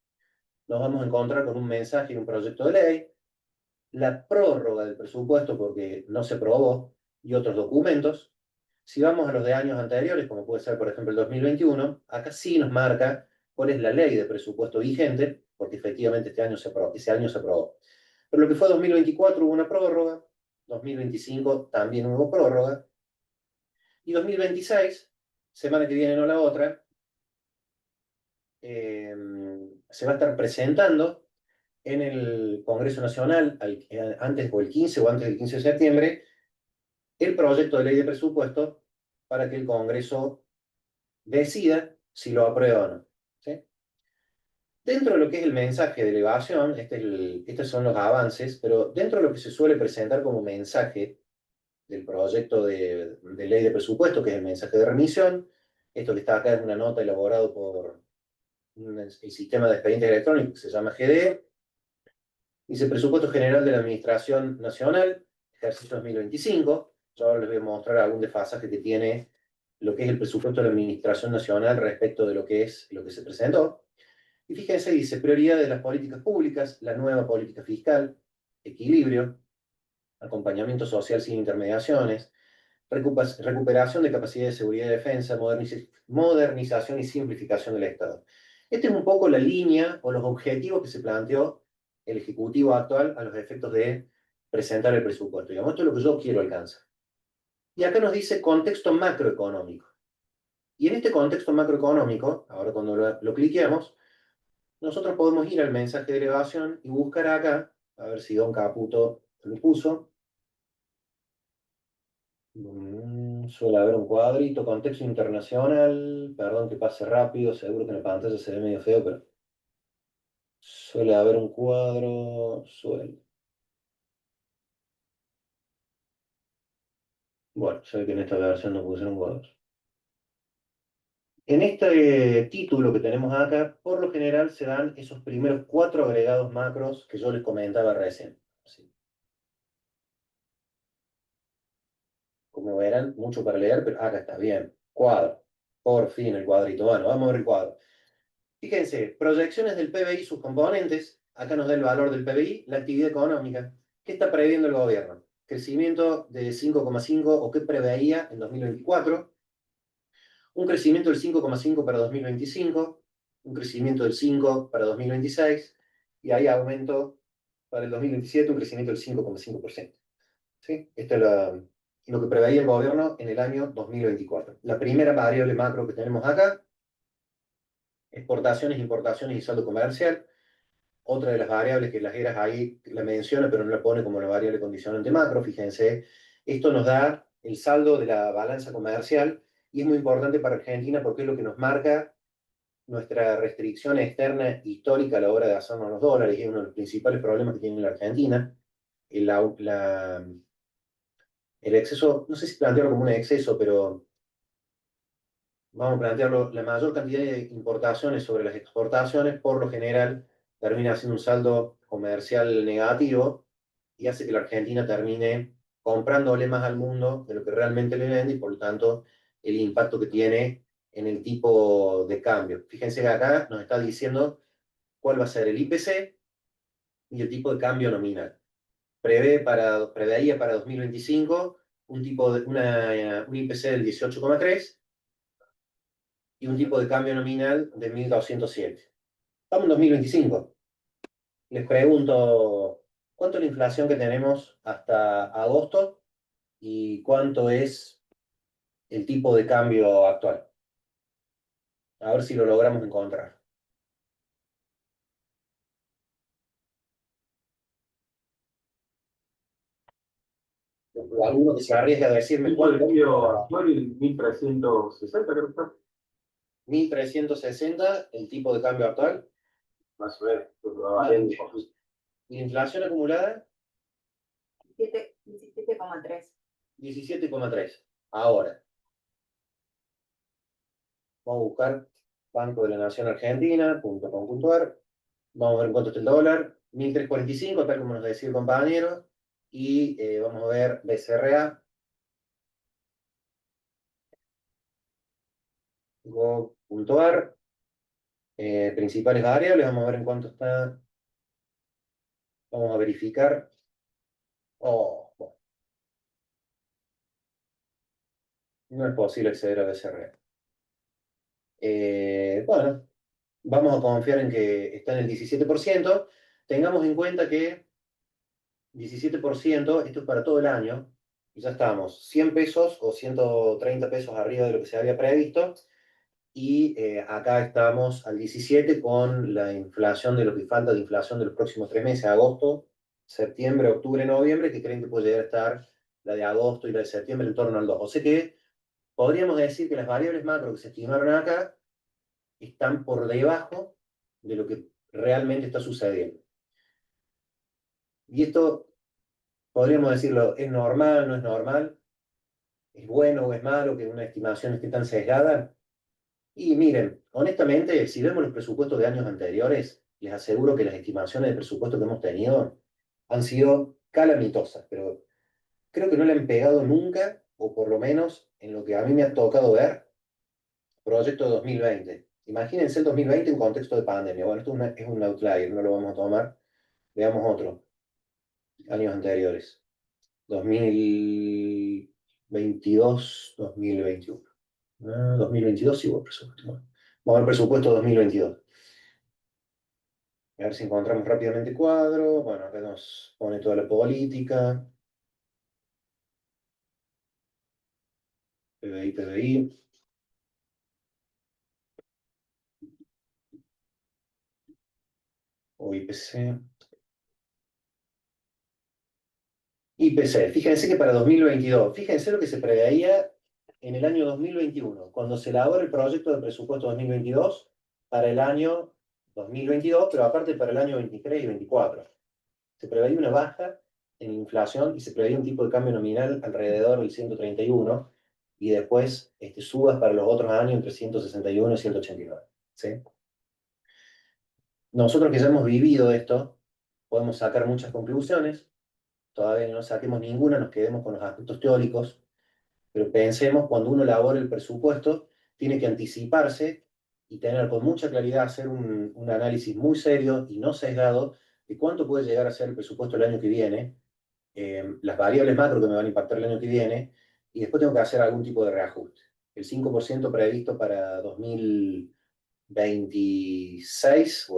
nos vamos a encontrar con un mensaje y un proyecto de ley, la prórroga del presupuesto porque no se aprobó y otros documentos. Si vamos a los de años anteriores, como puede ser, por ejemplo, el 2021, acá sí nos marca cuál es la ley de presupuesto vigente, porque efectivamente ese año se aprobó. Pero lo que fue 2024 hubo una prórroga, 2025 también hubo prórroga, y 2026, semana que viene no la otra, se va a estar presentando en el Congreso Nacional, antes o el 15 o antes del 15 de septiembre, el proyecto de ley de presupuesto para que el Congreso decida si lo aprueba o no. ¿Sí? Dentro de lo que es el mensaje de elevación, estos son los avances, pero dentro de lo que se suele presentar como mensaje del proyecto de ley de presupuesto, que es el mensaje de remisión, esto que está acá es una nota elaborada por el sistema de expediente electrónico que se llama GDE, dice Presupuesto General de la Administración Nacional, ejercicio 2025. Yo ahora les voy a mostrar algún desfasaje que tiene lo que es el presupuesto de la Administración Nacional respecto de lo que se presentó. Y fíjense, dice, prioridad de las políticas públicas, la nueva política fiscal, equilibrio, acompañamiento social sin intermediaciones, recuperación de capacidad de seguridad y defensa, modernización y simplificación del Estado. Esta es un poco la línea o los objetivos que se planteó el Ejecutivo actual a los efectos de presentar el presupuesto. Digamos, esto es lo que yo quiero alcanzar. Y acá nos dice contexto macroeconómico. Y en este contexto macroeconómico, ahora cuando lo cliqueamos, nosotros podemos ir al mensaje de elevación y buscar acá, a ver si Don Caputo lo puso. Suele haber un cuadrito, contexto internacional, perdón que pase rápido, seguro que en la pantalla se ve medio feo, pero suele haber un cuadro, suele. Bueno, se ve que en esta versión no pusieron cuadros. En este título que tenemos acá, por lo general se dan esos primeros 4 agregados macros que yo les comentaba recién. ¿Sí? Como verán, mucho para leer, pero acá está bien. Cuadro. Por fin el cuadrito. Bueno, vamos a ver el cuadro. Fíjense, proyecciones del PBI, sus componentes. Acá nos da el valor del PBI, la actividad económica. ¿Qué está previendo el gobierno? Crecimiento de 5,5 o qué preveía en 2024. Un crecimiento del 5,5 para 2025. Un crecimiento del 5 para 2026. Y hay aumento para el 2027, un crecimiento del 5,5%. ¿Sí? Esto es lo que preveía el gobierno en el año 2024. La primera variable macro que tenemos acá, exportaciones, importaciones y saldo comercial. Otra de las variables que las eras ahí la menciona, pero no la pone como la variable condicionante macro, fíjense, esto nos da el saldo de la balanza comercial y es muy importante para Argentina porque es lo que nos marca nuestra restricción externa histórica a la hora de hacernos los dólares, y es uno de los principales problemas que tiene la Argentina. El exceso, no sé si plantearlo como un exceso, pero vamos a plantearlo, la mayor cantidad de importaciones sobre las exportaciones, por lo general, termina siendo un saldo comercial negativo y hace que la Argentina termine comprándole más al mundo de lo que realmente le vende y por lo tanto el impacto que tiene en el tipo de cambio. Fíjense que acá nos está diciendo cuál va a ser el IPC y el tipo de cambio nominal. Preveía para 2025 un IPC del 18,3 y un tipo de cambio nominal de 1.207. Estamos en 2025. Les pregunto, ¿cuánto es la inflación que tenemos hasta agosto y cuánto es el tipo de cambio actual? A ver si lo logramos encontrar. O alguno que se arriesgue a decirme Tipo de cuánto. cambio actual, 1360, creo que está. 1.360, el tipo de cambio actual. Más o menos. Porque va variando un poco. La inflación acumulada, 17,3. 17,3. Ahora, vamos a buscar Banco de la Nación Argentina, .com.ar. Vamos a ver en cuánto está el dólar. 1.345, tal como nos decía el compañero. Y vamos a ver BCRA, go.ar. Principales variables, vamos a ver en cuánto está. Vamos a verificar. Oh, bueno, no es posible acceder a BCRA. Bueno, vamos a confiar en que está en el 17%. Tengamos en cuenta que 17%, esto es para todo el año, y ya estamos 100 pesos o 130 pesos arriba de lo que se había previsto, y acá estamos al 17 con la inflación de lo que falta de inflación de los próximos 3 meses, agosto, septiembre, octubre, noviembre, que creen que puede llegar a estar la de agosto y la de septiembre en torno al 2. O sea que podríamos decir que las variables macro que se estimaron acá están por debajo de lo que realmente está sucediendo. Y esto, podríamos decirlo, ¿es normal, no es normal? ¿Es bueno o es malo que una estimación esté tan sesgada? Y miren, honestamente, si vemos los presupuestos de años anteriores, les aseguro que las estimaciones de presupuesto que hemos tenido han sido calamitosas, pero creo que no le han pegado nunca, o por lo menos en lo que a mí me ha tocado ver, proyecto de 2020. Imagínense el 2020 en contexto de pandemia. Bueno, esto es un outlier, no lo vamos a tomar. Veamos otro, años anteriores. 2022, 2021. 2022 sí hubo presupuesto. Bueno, vamos al presupuesto 2022. A ver si encontramos rápidamente cuadro. Bueno, acá nos pone toda la política. PBI, PBI. O IPC. IPC. Fíjense que para 2022, fíjense lo que se preveía en el año 2021, cuando se elabora el proyecto de presupuesto 2022 para el año 2022, pero aparte para el año 23 y 24. Se preveía una baja en inflación y se preveía un tipo de cambio nominal alrededor del 131 y después subas para los otros años entre 161 y 189. ¿Sí? Nosotros que ya hemos vivido esto, podemos sacar muchas conclusiones. Todavía no saquemos ninguna, nos quedemos con los aspectos teóricos, pero pensemos, cuando uno elabora el presupuesto, tiene que anticiparse y tener con mucha claridad, hacer un análisis muy serio y no sesgado de cuánto puede llegar a ser el presupuesto el año que viene, las variables macro que me van a impactar el año que viene, y después tengo que hacer algún tipo de reajuste. El 5% previsto para 2026,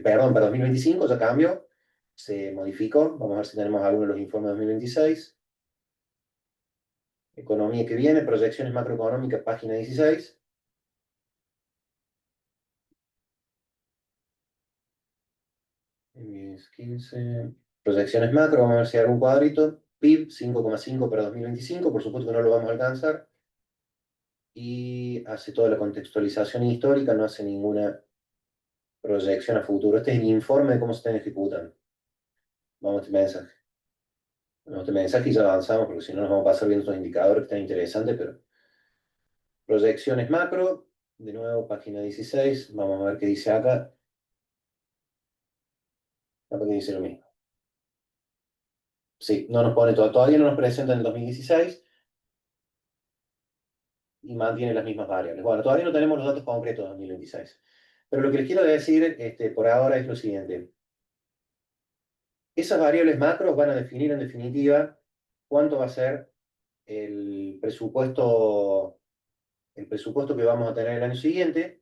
perdón, para 2025 ya cambió, se modificó. Vamos a ver si tenemos algunos de los informes de 2026. Economía que viene, proyecciones macroeconómicas, página 16. Es 15. Proyecciones macro, vamos a ver si hay algún cuadrito. PIB 5,5 para 2025, por supuesto que no lo vamos a alcanzar. Y hace toda la contextualización histórica, no hace ninguna proyección a futuro. Este es el informe de cómo se están ejecutando. Vamos a este mensaje. Vamos a este mensaje y ya avanzamos, porque si no nos vamos a pasar viendo estos indicadores que están interesantes, pero proyecciones macro, de nuevo, página 16. Vamos a ver qué dice acá. Acá que dice lo mismo. Sí, no nos pone todavía no nos presenta en el 2016 y mantiene las mismas variables. Bueno, todavía no tenemos los datos concretos de 2026. Pero lo que les quiero decir por ahora es lo siguiente. Esas variables macros van a definir en definitiva cuánto va a ser el presupuesto que vamos a tener el año siguiente,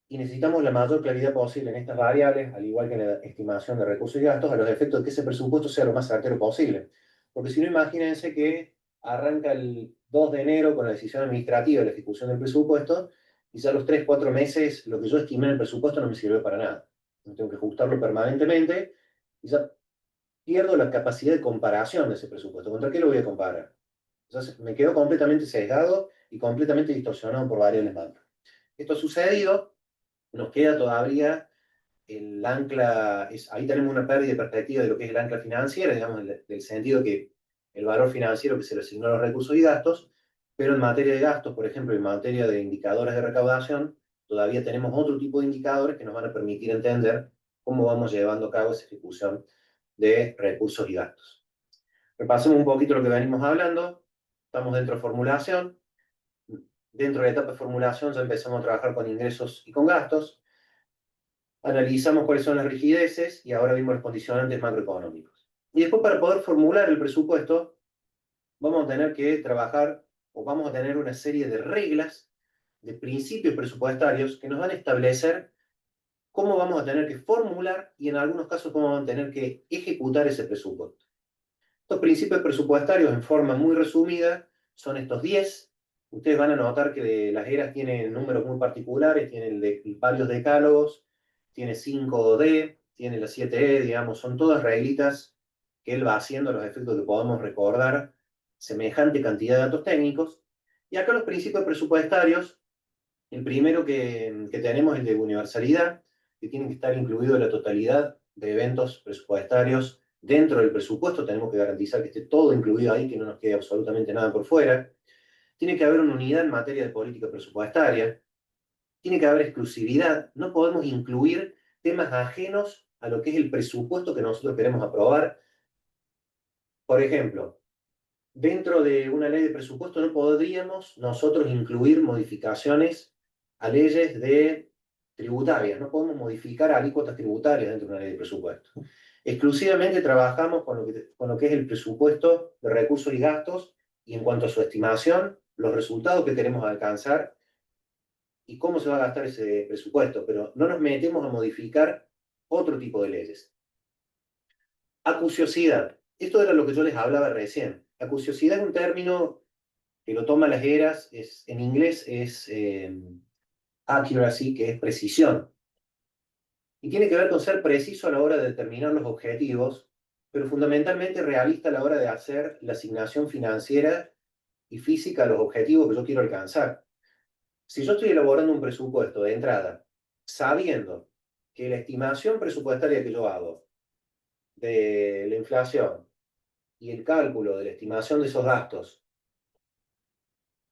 y necesitamos la mayor claridad posible en estas variables, al igual que en la estimación de recursos y gastos, a los efectos de que ese presupuesto sea lo más certero posible. Porque si no, imagínense que arranca el 2 de enero con la decisión administrativa de la ejecución del presupuesto, y ya los 3, 4 meses lo que yo estimé en el presupuesto no me sirve para nada. Tengo que ajustarlo permanentemente y ya pierdo la capacidad de comparación de ese presupuesto. ¿Contra qué lo voy a comparar? Entonces me quedo completamente sesgado y completamente distorsionado por variables macro. Esto ha sucedido, nos queda todavía el ancla, ahí tenemos una pérdida de perspectiva de lo que es el ancla financiera, digamos, del sentido que el valor financiero que se le asignó a los recursos y gastos, pero en materia de gastos, por ejemplo, en materia de indicadores de recaudación, todavía tenemos otro tipo de indicadores que nos van a permitir entender cómo vamos llevando a cabo esa ejecución de recursos y gastos. Repasemos un poquito lo que venimos hablando. Estamos dentro de formulación. Dentro de la etapa de formulación ya empezamos a trabajar con ingresos y con gastos. Analizamos cuáles son las rigideces y ahora vimos los condicionantes macroeconómicos. Y después, para poder formular el presupuesto, vamos a tener que trabajar, o vamos a tener una serie de reglas, de principios presupuestarios que nos van a establecer cómo vamos a tener que formular y en algunos casos cómo vamos a tener que ejecutar ese presupuesto. Estos principios presupuestarios, en forma muy resumida, son estos 10. Ustedes van a notar que las eras tienen números muy particulares, tienen varios decálogos, tiene 5D, tiene la 7E, digamos, son todas reglitas que él va haciendo a los efectos que podamos recordar semejante cantidad de datos técnicos. Y acá los principios presupuestarios, el primero que tenemos es el de universalidad, que tiene que estar incluido la totalidad de eventos presupuestarios dentro del presupuesto. Tenemos que garantizar que esté todo incluido ahí, que no nos quede absolutamente nada por fuera. Tiene que haber una unidad en materia de política presupuestaria. Tiene que haber exclusividad. No podemos incluir temas ajenos a lo que es el presupuesto que nosotros queremos aprobar. Por ejemplo, dentro de una ley de presupuesto no podríamos nosotros incluir modificaciones a leyes tributarias. No podemos modificar alícuotas tributarias dentro de una ley de presupuesto. Exclusivamente trabajamos con lo que es el presupuesto de recursos y gastos, y en cuanto a su estimación, los resultados que queremos alcanzar y cómo se va a gastar ese presupuesto, pero no nos metemos a modificar otro tipo de leyes. Acuciosidad. Esto era lo que yo les hablaba recién. Acuciosidad es un término que lo toman las eras, en inglés es accuracy, que es precisión. Y tiene que ver con ser preciso a la hora de determinar los objetivos, pero fundamentalmente realista a la hora de hacer la asignación financiera y física a los objetivos que yo quiero alcanzar. Si yo estoy elaborando un presupuesto de entrada, sabiendo que la estimación presupuestaria que yo hago de la inflación y el cálculo de la estimación de esos gastos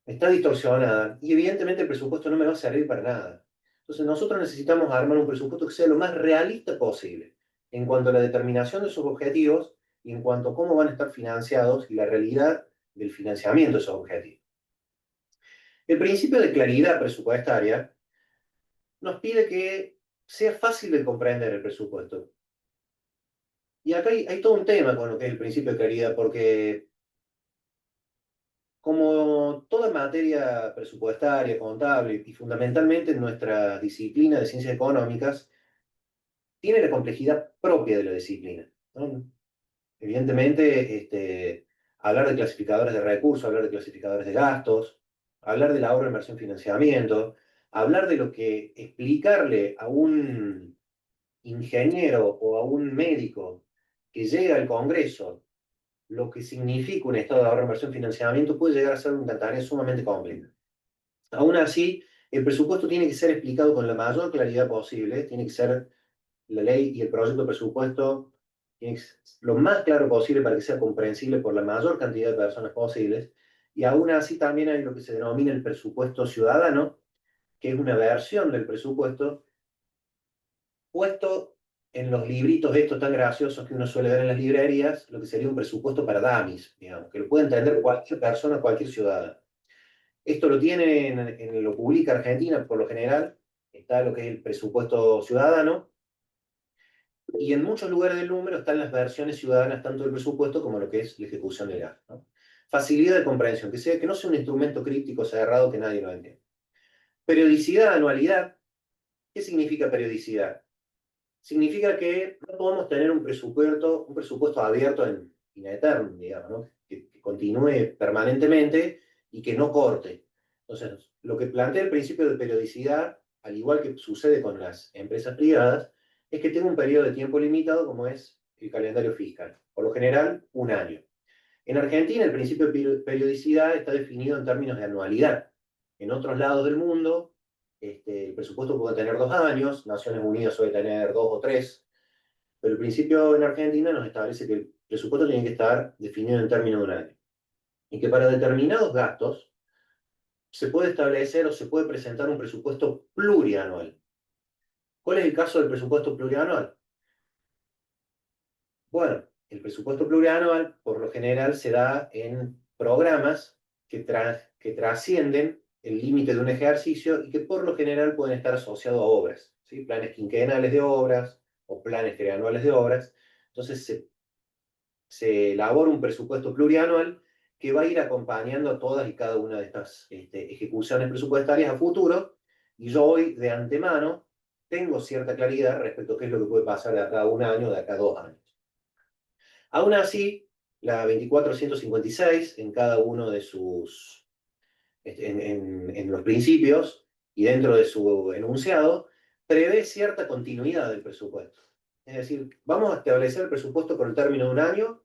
está distorsionada, y evidentemente el presupuesto no me va a servir para nada. Entonces nosotros necesitamos armar un presupuesto que sea lo más realista posible en cuanto a la determinación de esos objetivos y en cuanto a cómo van a estar financiados y la realidad del financiamiento de esos objetivos. El principio de claridad presupuestaria nos pide que sea fácil de comprender el presupuesto. Y acá hay todo un tema con lo que es el principio de claridad, porque como toda materia presupuestaria, contable y fundamentalmente en nuestra disciplina de ciencias económicas, tiene la complejidad propia de la disciplina, ¿no? Evidentemente, hablar de clasificadores de recursos, hablar de clasificadores de gastos, hablar del ahorro, inversión, financiamiento, hablar de lo que explicarle a un ingeniero o a un médico que llega al Congreso lo que significa un estado de ahorro, inversión, financiamiento, puede llegar a ser una tarea sumamente compleja. Aún así, el presupuesto tiene que ser explicado con la mayor claridad posible, tiene que ser la ley y el proyecto de presupuesto tiene que ser lo más claro posible para que sea comprensible por la mayor cantidad de personas posibles, y aún así también hay lo que se denomina el presupuesto ciudadano, que es una versión del presupuesto puesto en los libritos estos tan graciosos que uno suele ver en las librerías, lo que sería un presupuesto para dummies, digamos, que lo puede entender cualquier persona, cualquier ciudadano. Esto lo tiene lo publica Argentina, por lo general, está lo que es el presupuesto ciudadano, y en muchos lugares del número están las versiones ciudadanas tanto del presupuesto como lo que es la ejecución del gasto, ¿no? Facilidad de comprensión, que no sea un instrumento críptico cerrado que nadie lo entienda. Periodicidad, anualidad. ¿Qué significa periodicidad? Significa que no podemos tener un presupuesto abierto in eternum, digamos, ¿no? Que continúe permanentemente y que no corte. Entonces, lo que plantea el principio de periodicidad, al igual que sucede con las empresas privadas, es que tenga un periodo de tiempo limitado como es el calendario fiscal. Por lo general, un año. En Argentina, el principio de periodicidad está definido en términos de anualidad. En otros lados del mundo, el presupuesto puede tener 2 años, Naciones Unidas suele tener 2 o 3, pero el principio en Argentina nos establece que el presupuesto tiene que estar definido en términos de un año. Y que para determinados gastos se puede establecer o se puede presentar un presupuesto plurianual. ¿Cuál es el caso del presupuesto plurianual? Bueno, el presupuesto plurianual por lo general se da en programas que trascienden el límite de un ejercicio y que por lo general pueden estar asociados a obras, ¿sí? Planes quinquenales de obras o planes trianuales de obras. Entonces se elabora un presupuesto plurianual que va a ir acompañando a todas y cada una de estas ejecuciones presupuestarias a futuro, y yo hoy de antemano tengo cierta claridad respecto a qué es lo que puede pasar de acá a un año, de acá a 2 años. Aún así, la 2456, en cada uno de sus, en los principios y dentro de su enunciado, prevé cierta continuidad del presupuesto. Es decir, vamos a establecer el presupuesto por el término de un año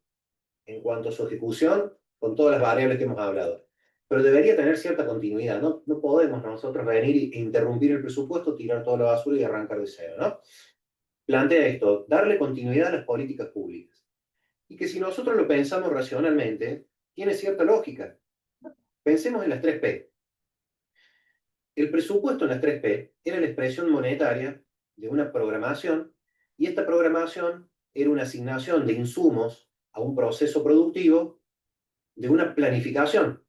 en cuanto a su ejecución, con todas las variables que hemos hablado. Pero debería tener cierta continuidad. No podemos nosotros venir e interrumpir el presupuesto, tirar toda la basura y arrancar de cero, ¿no? Plantea esto, darle continuidad a las políticas públicas. Y que si nosotros lo pensamos racionalmente, tiene cierta lógica. Pensemos en las 3P. El presupuesto en las 3P era la expresión monetaria de una programación, y esta programación era una asignación de insumos a un proceso productivo de una planificación.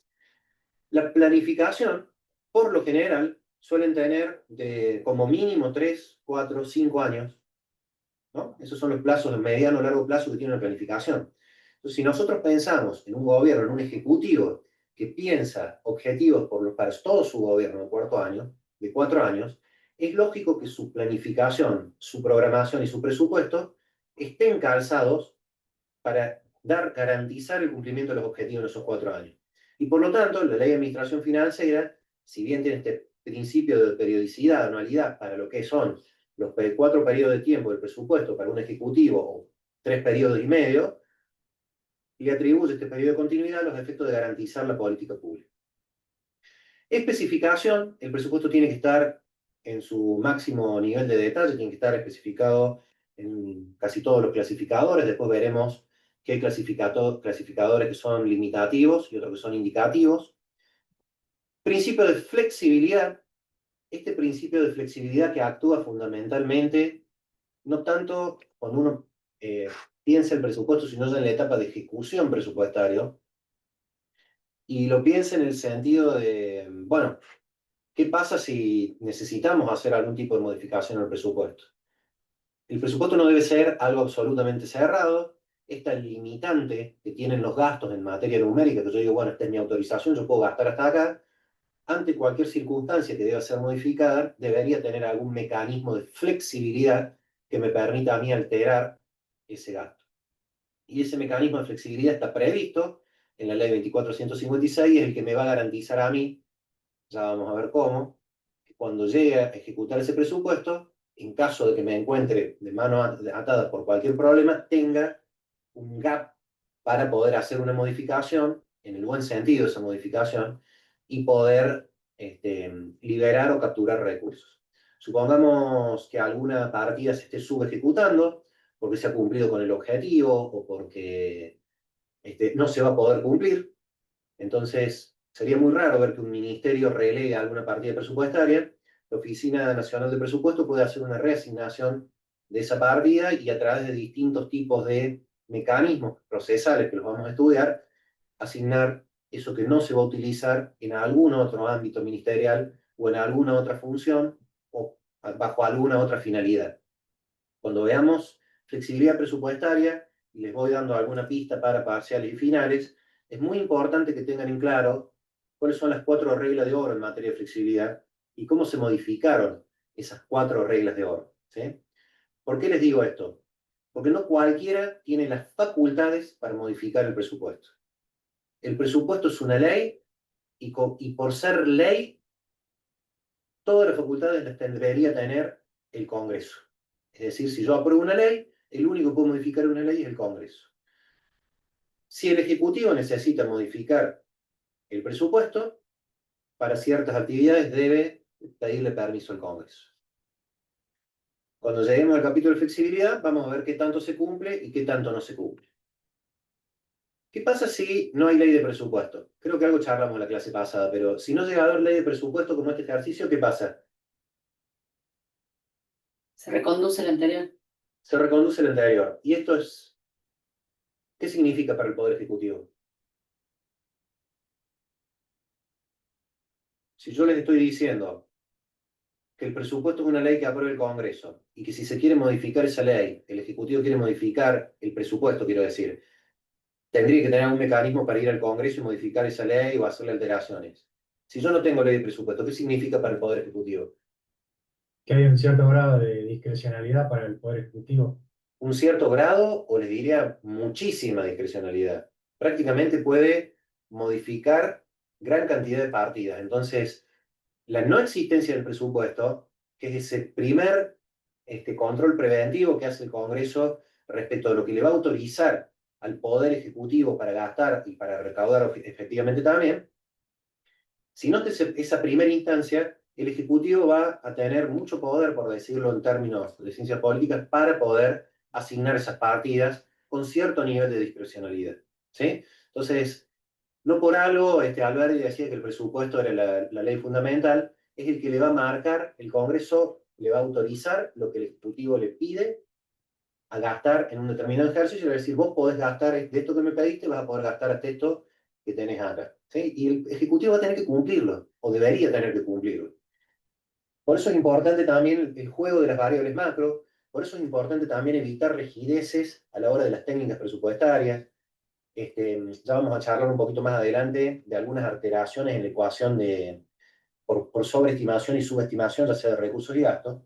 La planificación, por lo general, suelen tener como mínimo 3, 4, 5 años, ¿no? Esos son los plazos de mediano o largo plazo que tiene una planificación. Entonces, si nosotros pensamos en un gobierno, en un ejecutivo que piensa objetivos para todo su gobierno de cuarto año, de 4 años, es lógico que su planificación, su programación y su presupuesto estén calzados para garantizar el cumplimiento de los objetivos de esos 4 años. Y por lo tanto, la ley de administración financiera, si bien tiene este principio de periodicidad, anualidad, para lo que son los 4 periodos de tiempo del presupuesto para un ejecutivo o 3 periodos y medio, le atribuye este periodo de continuidad a los efectos de garantizar la política pública. Especificación, el presupuesto tiene que estar en su máximo nivel de detalle, tiene que estar especificado en casi todos los clasificadores, después veremos que hay clasificadores que son limitativos y otros que son indicativos. Principio de flexibilidad, este principio de flexibilidad que actúa fundamentalmente, no tanto cuando uno piensa el presupuesto, sino ya en la etapa de ejecución presupuestaria, y lo piensa en el sentido de, bueno, ¿qué pasa si necesitamos hacer algún tipo de modificación al presupuesto? El presupuesto no debe ser algo absolutamente cerrado. Esta limitante que tienen los gastos en materia numérica, que yo digo, bueno, esta es mi autorización, yo puedo gastar hasta acá, ante cualquier circunstancia que deba ser modificada, debería tener algún mecanismo de flexibilidad que me permita a mí alterar ese gasto. Y ese mecanismo de flexibilidad está previsto en la ley 24.156 y es el que me va a garantizar a mí, ya vamos a ver cómo, que cuando llegue a ejecutar ese presupuesto, en caso de que me encuentre de mano atada por cualquier problema, tenga un gap para poder hacer una modificación, en el buen sentido de esa modificación, y poder liberar o capturar recursos. Supongamos que alguna partida se esté subejecutando porque se ha cumplido con el objetivo o porque no se va a poder cumplir. Entonces, sería muy raro ver que un ministerio relegue alguna partida presupuestaria. La Oficina Nacional de Presupuesto puede hacer una reasignación de esa partida y a través de distintos tipos de mecanismos procesales que los vamos a estudiar, asignar eso que no se va a utilizar en algún otro ámbito ministerial o en alguna otra función o bajo alguna otra finalidad. Cuando veamos flexibilidad presupuestaria, y les voy dando alguna pista para parciales y finales, es muy importante que tengan en claro cuáles son las 4 reglas de oro en materia de flexibilidad y cómo se modificaron esas 4 reglas de oro. ¿Sí? ¿Por qué les digo esto? Porque no cualquiera tiene las facultades para modificar el presupuesto. El presupuesto es una ley y por ser ley, todas las facultades las tendría tener el Congreso. Es decir, si yo apruebo una ley, el único que puede modificar una ley es el Congreso. Si el Ejecutivo necesita modificar el presupuesto, para ciertas actividades debe pedirle permiso al Congreso. Cuando lleguemos al capítulo de flexibilidad, vamos a ver qué tanto se cumple y qué tanto no se cumple. ¿Qué pasa si no hay ley de presupuesto? Creo que algo charlamos en la clase pasada, pero si no llega a haber ley de presupuesto como este ejercicio, ¿qué pasa? Se reconduce el anterior. Se reconduce el anterior. Y esto es, ¿qué significa para el Poder Ejecutivo? Si yo les estoy diciendo que el presupuesto es una ley que aprueba el Congreso y que si se quiere modificar esa ley, el Ejecutivo quiere modificar el presupuesto, quiero decir, tendría que tener un mecanismo para ir al Congreso y modificar esa ley o hacerle alteraciones. Si yo no tengo ley de presupuesto, ¿qué significa para el Poder Ejecutivo? Que hay un cierto grado de discrecionalidad para el Poder Ejecutivo. Un cierto grado, o les diría muchísima discrecionalidad. Prácticamente puede modificar gran cantidad de partidas. Entonces, la no existencia del presupuesto, que es ese primer control preventivo que hace el Congreso respecto a lo que le va a autorizar al Poder Ejecutivo para gastar y para recaudar efectivamente también, si no esa primera instancia, el Ejecutivo va a tener mucho poder, por decirlo en términos de ciencias políticas, para poder asignar esas partidas con cierto nivel de discrecionalidad. ¿Sí? Entonces, no por algo, Alberti decía que el presupuesto era la ley fundamental, es el que le va a marcar, el Congreso le va a autorizar lo que el Ejecutivo le pide a gastar en un determinado ejercicio y le va a decir, vos podés gastar de esto que me pediste, vas a poder gastar hasta esto que tenés acá. ¿Sí? Y el Ejecutivo va a tener que cumplirlo, o debería tener que cumplirlo. Por eso es importante también el juego de las variables macro, por eso es importante también evitar rigideces a la hora de las técnicas presupuestarias. Ya vamos a charlar un poquito más adelante de algunas alteraciones en la ecuación por sobreestimación y subestimación, ya sea de recursos y gastos.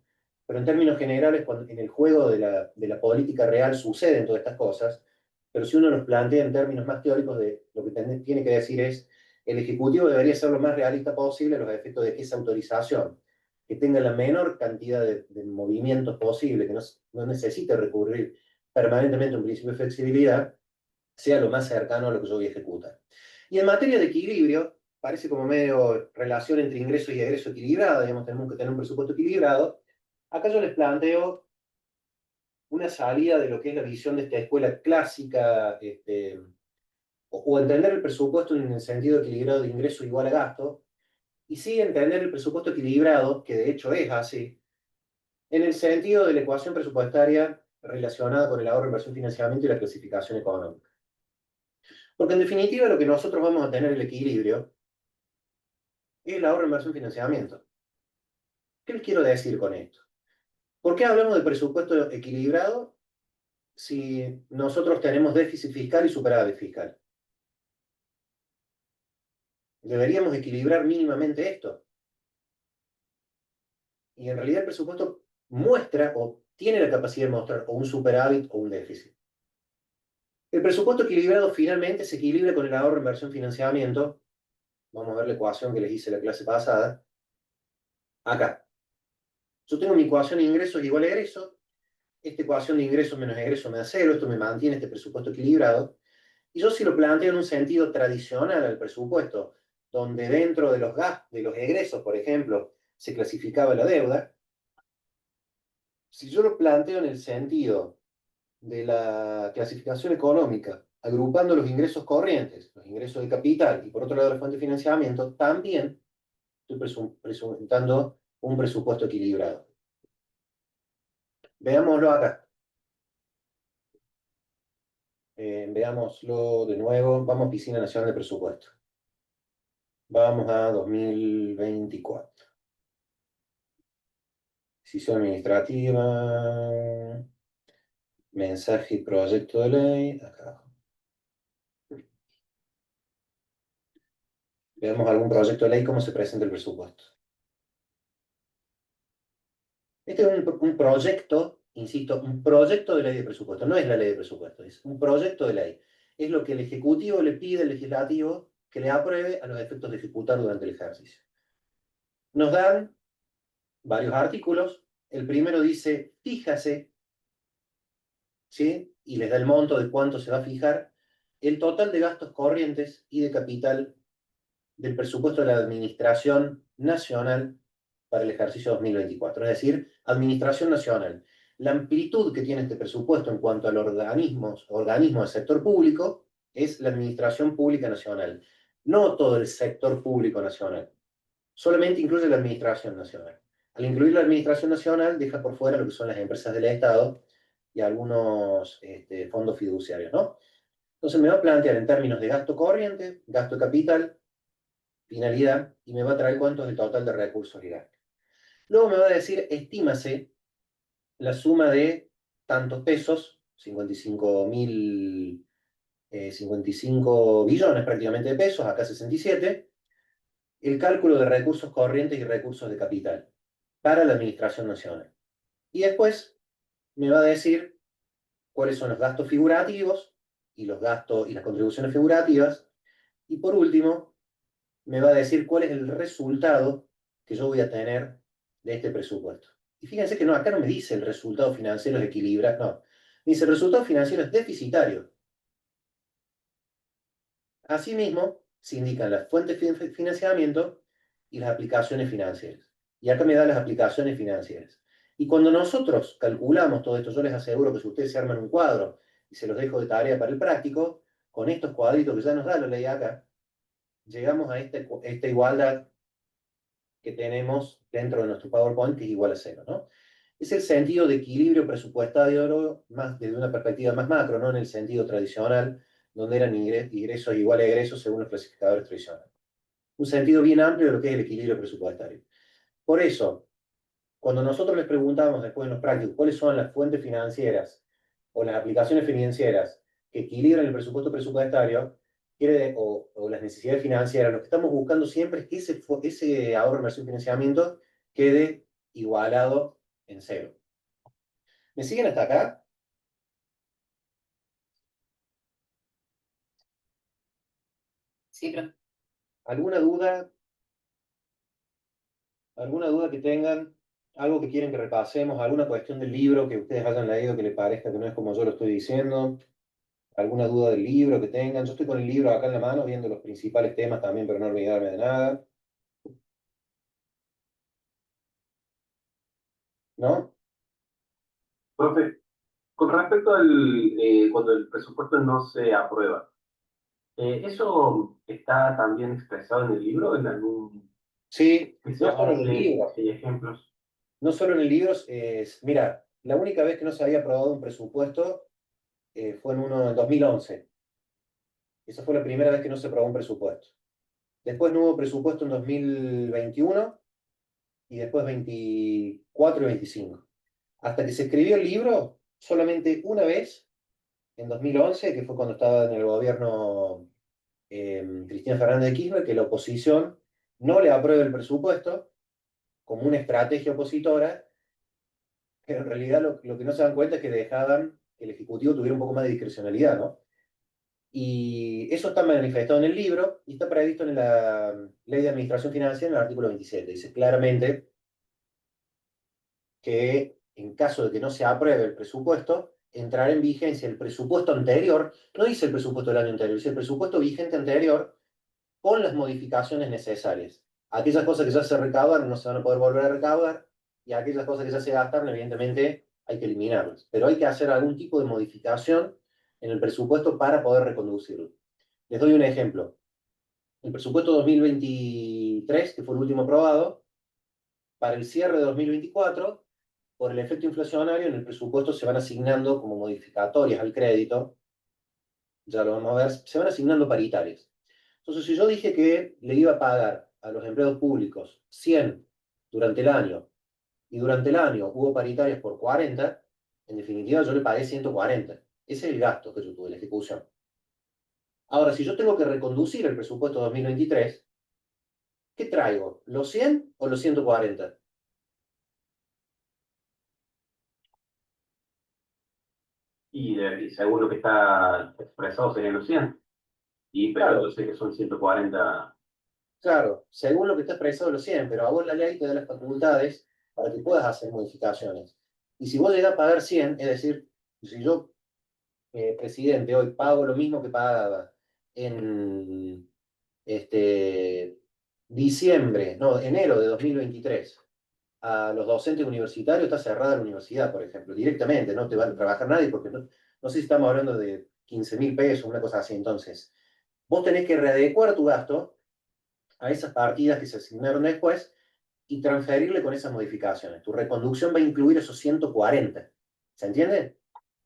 Pero en términos generales, en el juego de la política real suceden todas estas cosas, pero si uno los plantea en términos más teóricos, lo que tiene que decir es, el Ejecutivo debería ser lo más realista posible a los efectos de que esa autorización, que tenga la menor cantidad de movimientos posible, que no necesite recurrir permanentemente a un principio de flexibilidad, sea lo más cercano a lo que yo voy a ejecutar. Y en materia de equilibrio, parece como medio relación entre ingreso y egreso equilibrada, digamos, tenemos que tener un presupuesto equilibrado. Acá yo les planteo una salida de lo que es la visión de esta escuela clásica, o entender el presupuesto en el sentido equilibrado de ingreso igual a gasto, y sí entender el presupuesto equilibrado, que de hecho es así, en el sentido de la ecuación presupuestaria relacionada con el ahorro, inversión, financiamiento y la clasificación económica. Porque en definitiva lo que nosotros vamos a tener el equilibrio es el ahorro, inversión, financiamiento. ¿Qué les quiero decir con esto? ¿Por qué hablamos de presupuesto equilibrado si nosotros tenemos déficit fiscal y superávit fiscal? Deberíamos equilibrar mínimamente esto. Y en realidad el presupuesto muestra o tiene la capacidad de mostrar o un superávit o un déficit. El presupuesto equilibrado finalmente se equilibra con el ahorro, inversión, financiamiento. Vamos a ver la ecuación que les hice la clase pasada. Acá. Yo tengo mi ecuación de ingresos igual a egreso. Esta ecuación de ingresos menos egresos me da cero. Esto me mantiene este presupuesto equilibrado. Y yo si lo planteo en un sentido tradicional al presupuesto, donde dentro de los gastos, de los egresos, por ejemplo, se clasificaba la deuda, si yo lo planteo en el sentido de la clasificación económica, agrupando los ingresos corrientes, los ingresos de capital y por otro lado la fuente de financiamiento, también estoy presentando un presupuesto equilibrado. Veámoslo acá. Veámoslo de nuevo. Vamos a Piscina Nacional de Presupuesto. Vamos a 2024. Decisión administrativa. Mensaje y proyecto de ley. Acá abajo. Veamos algún proyecto de ley, cómo se presenta el presupuesto. Este es un proyecto, insisto, un proyecto de ley de presupuesto. No es la ley de presupuesto, es un proyecto de ley. Es lo que el Ejecutivo le pide al Legislativo que le apruebe a los efectos de ejecutar durante el ejercicio. Nos dan varios artículos. El primero dice, fíjase, ¿sí? Y les da el monto de cuánto se va a fijar el total de gastos corrientes y de capital del presupuesto de la Administración Nacional para el ejercicio 2024. Es decir, Administración Nacional. La amplitud que tiene este presupuesto en cuanto a los organismos del sector público es la Administración Pública Nacional. No todo el sector público nacional. Solamente incluye la Administración Nacional. Al incluir la Administración Nacional, deja por fuera lo que son las empresas del Estado y algunos fondos fiduciarios, ¿no? Entonces me va a plantear en términos de gasto corriente, gasto capital, finalidad, y me va a traer cuánto es el total de recursos y gastos. Luego me va a decir, estímase la suma de tantos pesos, 55 billones prácticamente de pesos, acá 67, el cálculo de recursos corrientes y recursos de capital para la Administración Nacional. Y después me va a decir cuáles son los gastos figurativos y los gastos y las contribuciones figurativas. Y por último, me va a decir cuál es el resultado que yo voy a tener de este presupuesto. Y fíjense que no, acá no me dice el resultado financiero es equilibrado, no. Me dice el resultado financiero es deficitario. Asimismo, se indican las fuentes de financiamiento y las aplicaciones financieras. Y acá me da las aplicaciones financieras. Y cuando nosotros calculamos todo esto, yo les aseguro que si ustedes se arman un cuadro y se los dejo de tarea para el práctico, con estos cuadritos que ya nos da la ley acá, llegamos a esta igualdad que tenemos dentro de nuestro PowerPoint, que es igual a cero, ¿no? Es el sentido de equilibrio presupuestario más desde una perspectiva más macro, no en el sentido tradicional, donde eran ingresos igual a egresos según los clasificadores tradicionales. Un sentido bien amplio de lo que es el equilibrio presupuestario. Por eso, cuando nosotros les preguntamos después en los prácticos cuáles son las fuentes financieras o las aplicaciones financieras que equilibran el presupuesto presupuestario, o las necesidades financieras, lo que estamos buscando siempre es que ese ahorro, inversión y financiamiento quede igualado en cero. ¿Me siguen hasta acá? Sí, pero ¿Alguna duda? ¿Alguna duda que tengan? ¿Algo que quieren que repasemos? ¿Alguna cuestión del libro que ustedes hayan leído que les parezca que no es como yo lo estoy diciendo? alguna duda del libro que tengan. Yo estoy con el libro acá en la mano, viendo los principales temas también, pero no olvidarme de nada. ¿No? Profe, con respecto al cuando el presupuesto no se aprueba, ¿eso está también expresado en el libro, en algún Sí, que se no solo en el hable, libro. si hay ejemplos? No solo en el libro, mira, la única vez que no se había aprobado un presupuesto fue en 2011. Esa fue la primera vez que no se aprobó un presupuesto. Después no hubo presupuesto en 2021 y después 24 y 25. Hasta que se escribió el libro, solamente una vez, en 2011, que fue cuando estaba en el gobierno Cristina Fernández de Kirchner, que la oposición no le aprueba el presupuesto como una estrategia opositora, pero en realidad lo que no se dan cuenta es que dejaban que el Ejecutivo tuviera un poco más de discrecionalidad, ¿no? Y eso está manifestado en el libro y está previsto en la Ley de Administración Financiera, en el artículo 27. Dice claramente que en caso de que no se apruebe el presupuesto, entrará en vigencia el presupuesto anterior, no dice el presupuesto del año anterior, dice el presupuesto vigente anterior con las modificaciones necesarias. Aquellas cosas que ya se recaudaron no se van a poder volver a recaudar y aquellas cosas que ya se gastaron, evidentemente, hay que eliminarlas. Pero hay que hacer algún tipo de modificación en el presupuesto para poder reconducirlo. Les doy un ejemplo. El presupuesto 2023, que fue el último aprobado, para el cierre de 2024, por el efecto inflacionario, en el presupuesto se van asignando como modificatorias al crédito, ya lo vamos a ver, se van asignando paritarias. Entonces, si yo dije que le iba a pagar a los empleados públicos 100 durante el año, y durante el año hubo paritarias por 40, en definitiva yo le pagué 140. Ese es el gasto que yo tuve, la ejecución. Ahora, si yo tengo que reconducir el presupuesto 2023, ¿qué traigo? ¿Los 100 o los 140? Y según lo que está expresado serían los 100. Pero yo Claro, sé que son 140. claro, según lo que está expresado los 100, pero a vos la ley te da las facultades para que puedas hacer modificaciones. Y si vos llegás a pagar 100, es decir, si yo, presidente, hoy pago lo mismo que pagaba en diciembre, no, enero de 2023, a los docentes universitarios, está cerrada la universidad, por ejemplo, directamente, no te va a trabajar nadie, porque no sé si estamos hablando de 15.000 pesos, una cosa así. Entonces, vos tenés que readecuar tu gasto a esas partidas que se asignaron después y transferirle con esas modificaciones. Tu reconducción va a incluir esos 140. ¿Se entiende?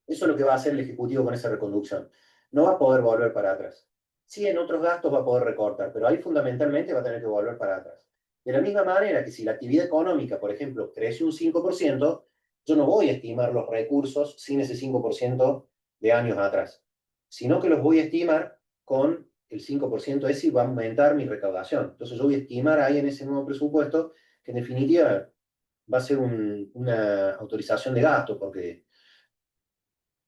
Eso es lo que va a hacer el Ejecutivo con esa reconducción. No va a poder volver para atrás. Sí, en otros gastos va a poder recortar, pero ahí fundamentalmente va a tener que volver para atrás. De la misma manera que si la actividad económica, por ejemplo, crece un 5%, yo no voy a estimar los recursos sin ese 5% de años atrás, sino que los voy a estimar con el 5% ese y va a aumentar mi recaudación. Entonces yo voy a estimar ahí en ese nuevo presupuesto que en definitiva va a ser una autorización de gasto, porque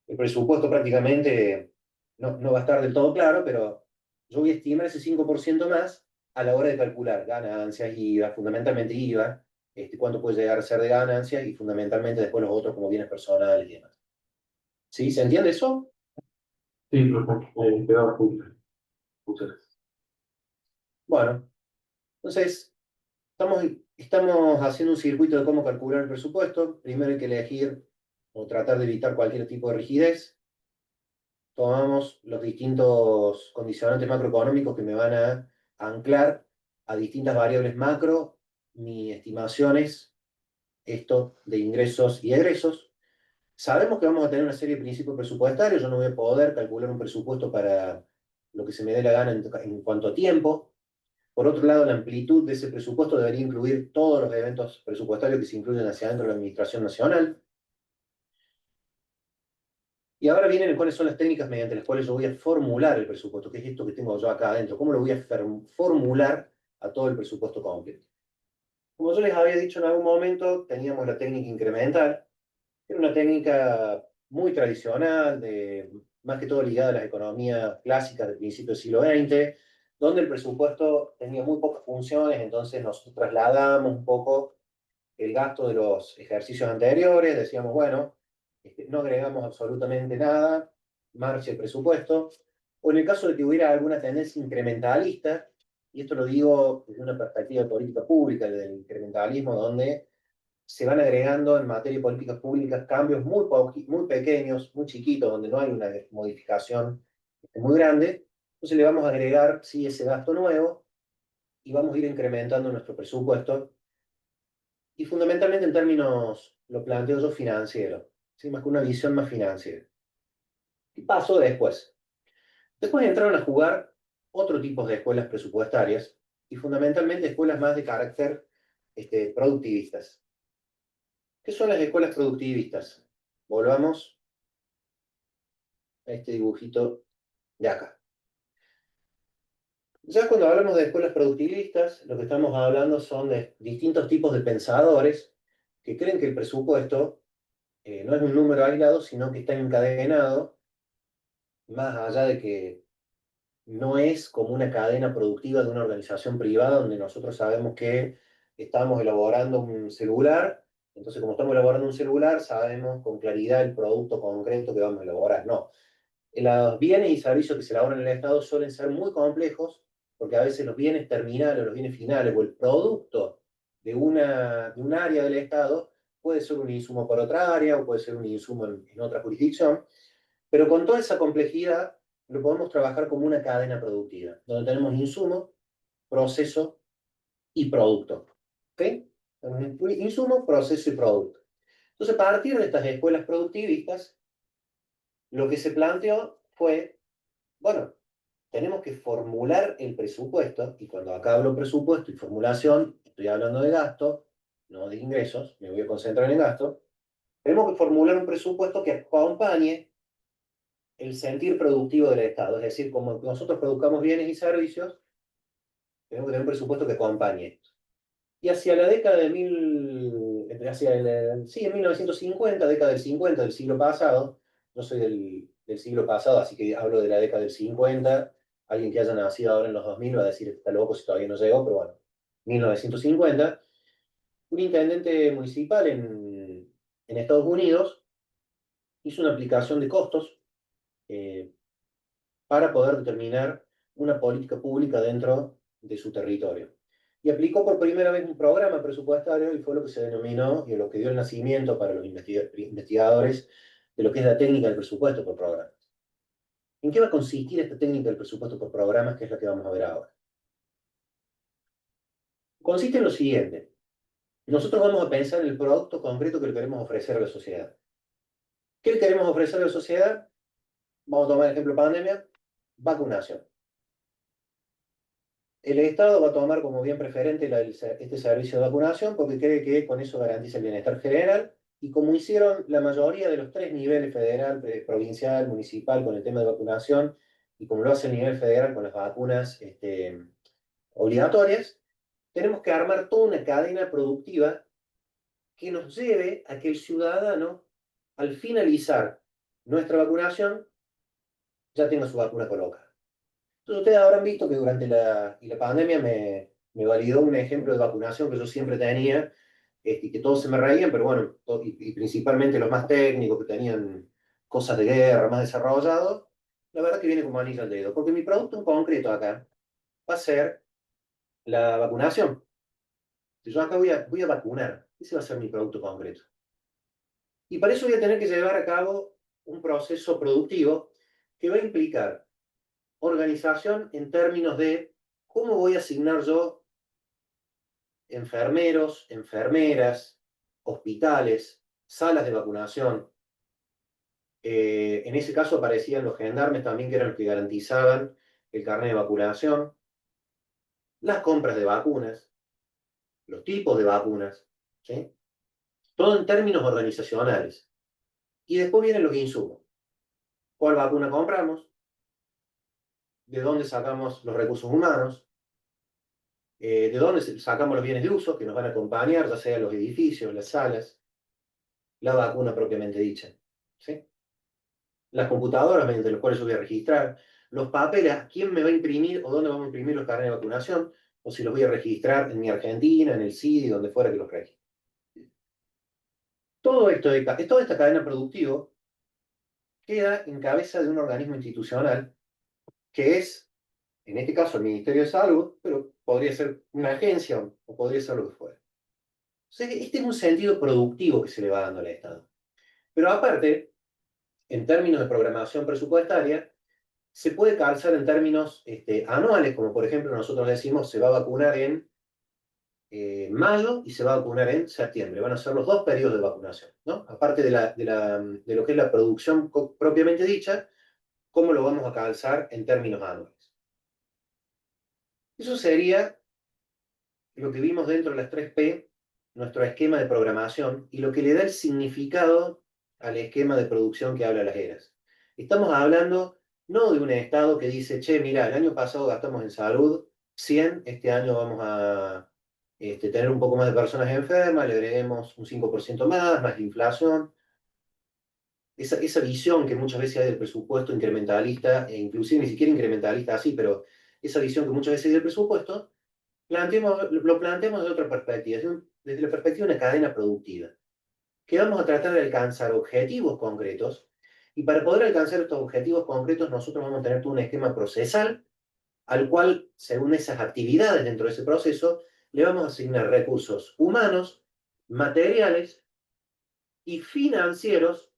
el presupuesto prácticamente no va a estar del todo claro, pero yo voy a estimar ese 5% más a la hora de calcular ganancias, IVA, fundamentalmente IVA, cuánto puede llegar a ser de ganancias y fundamentalmente después los otros como bienes personales y demás. ¿Sí? ¿Se entiende eso? Sí, profe, quedó bastante claro. Muchas gracias. Bueno, entonces estamos haciendo un circuito de cómo calcular el presupuesto. Primero hay que elegir o tratar de evitar cualquier tipo de rigidez. Tomamos los distintos condicionantes macroeconómicos que me van a anclar a distintas variables macro, mis estimaciones, esto de ingresos y egresos. Sabemos que vamos a tener una serie de principios presupuestarios, yo no voy a poder calcular un presupuesto para lo que se me dé la gana en cuanto a tiempo. Por otro lado, la amplitud de ese presupuesto debería incluir todos los eventos presupuestarios que se incluyen hacia adentro de la Administración Nacional. Y ahora vienen cuáles son las técnicas mediante las cuales yo voy a formular el presupuesto, que es esto que tengo yo acá adentro, cómo lo voy a formular a todo el presupuesto completo. Como yo les había dicho en algún momento, teníamos la técnica incremental, que era una técnica muy tradicional, más que todo ligada a las economías clásicas del principio del siglo XX, donde el presupuesto tenía muy pocas funciones, entonces nosotros trasladamos un poco el gasto de los ejercicios anteriores, decíamos, bueno, no agregamos absolutamente nada, marche el presupuesto, o en el caso de que hubiera alguna tendencia incrementalista, y esto lo digo desde una perspectiva de política pública, del incrementalismo, donde se van agregando en materia de políticas públicas cambios muy pequeños, muy chiquitos, donde no hay una modificación muy grande. Entonces le vamos a agregar, sí, ese gasto nuevo y vamos a ir incrementando nuestro presupuesto. Y fundamentalmente en términos, lo planteo yo, financiero, ¿sí? Más que una visión más financiera. ¿Qué pasó después? Después entraron a jugar otro tipo de escuelas presupuestarias y fundamentalmente escuelas más de carácter productivistas. ¿Qué son las escuelas productivistas? Volvamos a este dibujito de acá. Ya cuando hablamos de escuelas productivistas, lo que estamos hablando son de distintos tipos de pensadores que creen que el presupuesto no es un número aislado, sino que está encadenado, más allá de que no es como una cadena productiva de una organización privada donde nosotros sabemos que estamos elaborando un celular. Entonces, como estamos elaborando un celular, sabemos con claridad el producto concreto que vamos a elaborar. No, los bienes y servicios que se elaboran en el Estado suelen ser muy complejos, porque a veces los bienes terminales, los bienes finales o el producto de un área del Estado puede ser un insumo para otra área o puede ser un insumo en otra jurisdicción, pero con toda esa complejidad lo podemos trabajar como una cadena productiva, donde tenemos insumo, proceso y producto. ¿Ok? Insumo, proceso y producto. Entonces, a partir de estas escuelas productivistas, lo que se planteó fue, bueno, tenemos que formular el presupuesto, y cuando acá hablo presupuesto y formulación, estoy hablando de gasto, no de ingresos, me voy a concentrar en gasto. Tenemos que formular un presupuesto que acompañe el sentir productivo del Estado, es decir, como nosotros produzcamos bienes y servicios, tenemos que tener un presupuesto que acompañe esto. Y hacia la década de sí, en 1950, década del 50 del siglo pasado, no soy del siglo pasado, así que hablo de la década del 50, alguien que haya nacido ahora en los 2000 va a decir, está loco si todavía no llegó, pero bueno, 1950, un intendente municipal en Estados Unidos hizo una aplicación de costos eh, para poder determinar una política pública dentro de su territorio. Y aplicó por primera vez un programa presupuestario y fue lo que se denominó y lo que dio el nacimiento para los investigadores de lo que es la técnica del presupuesto por programas. ¿En qué va a consistir esta técnica del presupuesto por programas, que es la que vamos a ver ahora? Consiste en lo siguiente. Nosotros vamos a pensar en el producto concreto que le queremos ofrecer a la sociedad. ¿Qué le queremos ofrecer a la sociedad? Vamos a tomar el ejemplo pandemia, vacunación. El Estado va a tomar como bien preferente este servicio de vacunación porque cree que con eso garantiza el bienestar general, y como hicieron la mayoría de los tres niveles, federal, provincial, municipal, con el tema de vacunación, y como lo hace el nivel federal con las vacunas obligatorias, tenemos que armar toda una cadena productiva que nos lleve a que el ciudadano, al finalizar nuestra vacunación, ya tenga su vacuna colocada. Entonces, ustedes habrán visto que durante la pandemia me validó un ejemplo de vacunación que yo siempre tenía, y que todos se me reían, pero bueno, y principalmente los más técnicos que tenían cosas de guerra más desarrollado, la verdad que viene como anillo al dedo, porque mi producto en concreto acá va a ser la vacunación. Si yo acá voy a vacunar, ese va a ser mi producto concreto. Y para eso voy a tener que llevar a cabo un proceso productivo que va a implicar organización en términos de cómo voy a asignar yo enfermeros, enfermeras, hospitales, salas de vacunación. En ese caso aparecían los gendarmes también, que eran los que garantizaban el carnet de vacunación, las compras de vacunas, los tipos de vacunas, ¿sí? Todo en términos organizacionales. Y después vienen los insumos. ¿Cuál vacuna compramos? ¿De dónde sacamos los recursos humanos? ¿De dónde sacamos los bienes de uso que nos van a acompañar, ya sea los edificios, las salas, la vacuna propiamente dicha? ¿Sí? Las computadoras mediante las cuales yo voy a registrar, los papeles, ¿a quién me va a imprimir o dónde vamos a imprimir los carnet de vacunación? O si los voy a registrar en mi Argentina, en el CIDI, donde fuera que los registre. Todo esto, toda esta cadena productiva, queda en cabeza de un organismo institucional que es, en este caso, el Ministerio de Salud, pero podría ser una agencia o podría ser lo que fuera. Entonces, este es un sentido productivo que se le va dando al Estado. Pero aparte, en términos de programación presupuestaria, se puede calzar en términos anuales, como por ejemplo nosotros decimos, se va a vacunar en mayo y se va a vacunar en septiembre. Van a ser los dos periodos de vacunación, ¿no? Aparte de lo que es la producción propiamente dicha, ¿cómo lo vamos a calzar en términos anuales? Eso sería lo que vimos dentro de las 3P, nuestro esquema de programación y lo que le da el significado al esquema de producción que habla las eras. Estamos hablando no de un Estado que dice, che, mira, el año pasado gastamos en salud 100, este año vamos a tener un poco más de personas enfermas, le agreguemos un 5% más la inflación. Esa visión que muchas veces hay del presupuesto incrementalista, e inclusive ni siquiera incrementalista así, pero esa visión que muchas veces hay del presupuesto, lo planteemos desde otra perspectiva, desde la perspectiva de una cadena productiva, que vamos a tratar de alcanzar objetivos concretos, y para poder alcanzar estos objetivos concretos nosotros vamos a tener todo un esquema procesal, al cual, según esas actividades dentro de ese proceso, le vamos a asignar recursos humanos, materiales y financieros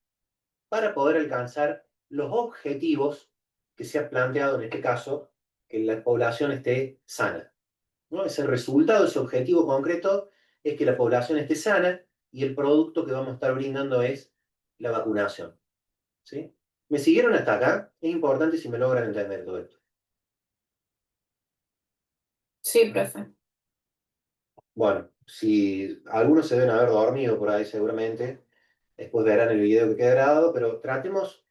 para poder alcanzar los objetivos que se ha planteado en este caso, que la población esté sana, ¿no? Ese resultado, ese objetivo concreto es que la población esté sana y el producto que vamos a estar brindando es la vacunación. ¿Sí? ¿Me siguieron hasta acá? Es importante si me logran entender todo esto. Sí, profe. Bueno, si algunos se deben haber dormido por ahí seguramente, después verán el video que queda grabado, pero tratemos,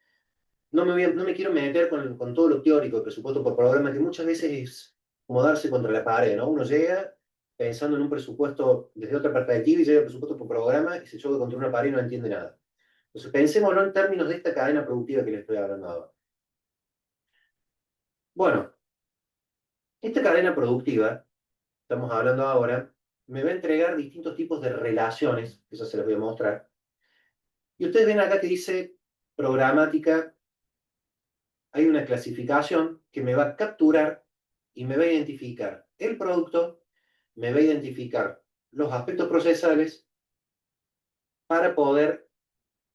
no me quiero meter con todo lo teórico de presupuesto por programa, que muchas veces es como darse contra la pared, ¿no? Uno llega pensando en un presupuesto desde otra perspectiva y llega al presupuesto por programa y se choca contra una pared y no entiende nada. Entonces pensémoslo en términos de esta cadena productiva que les estoy hablando ahora. Bueno, esta cadena productiva, estamos hablando ahora, me va a entregar distintos tipos de relaciones, eso se las voy a mostrar. Y ustedes ven acá que dice programática, hay una clasificación que me va a capturar y me va a identificar el producto, me va a identificar los aspectos procesales para poder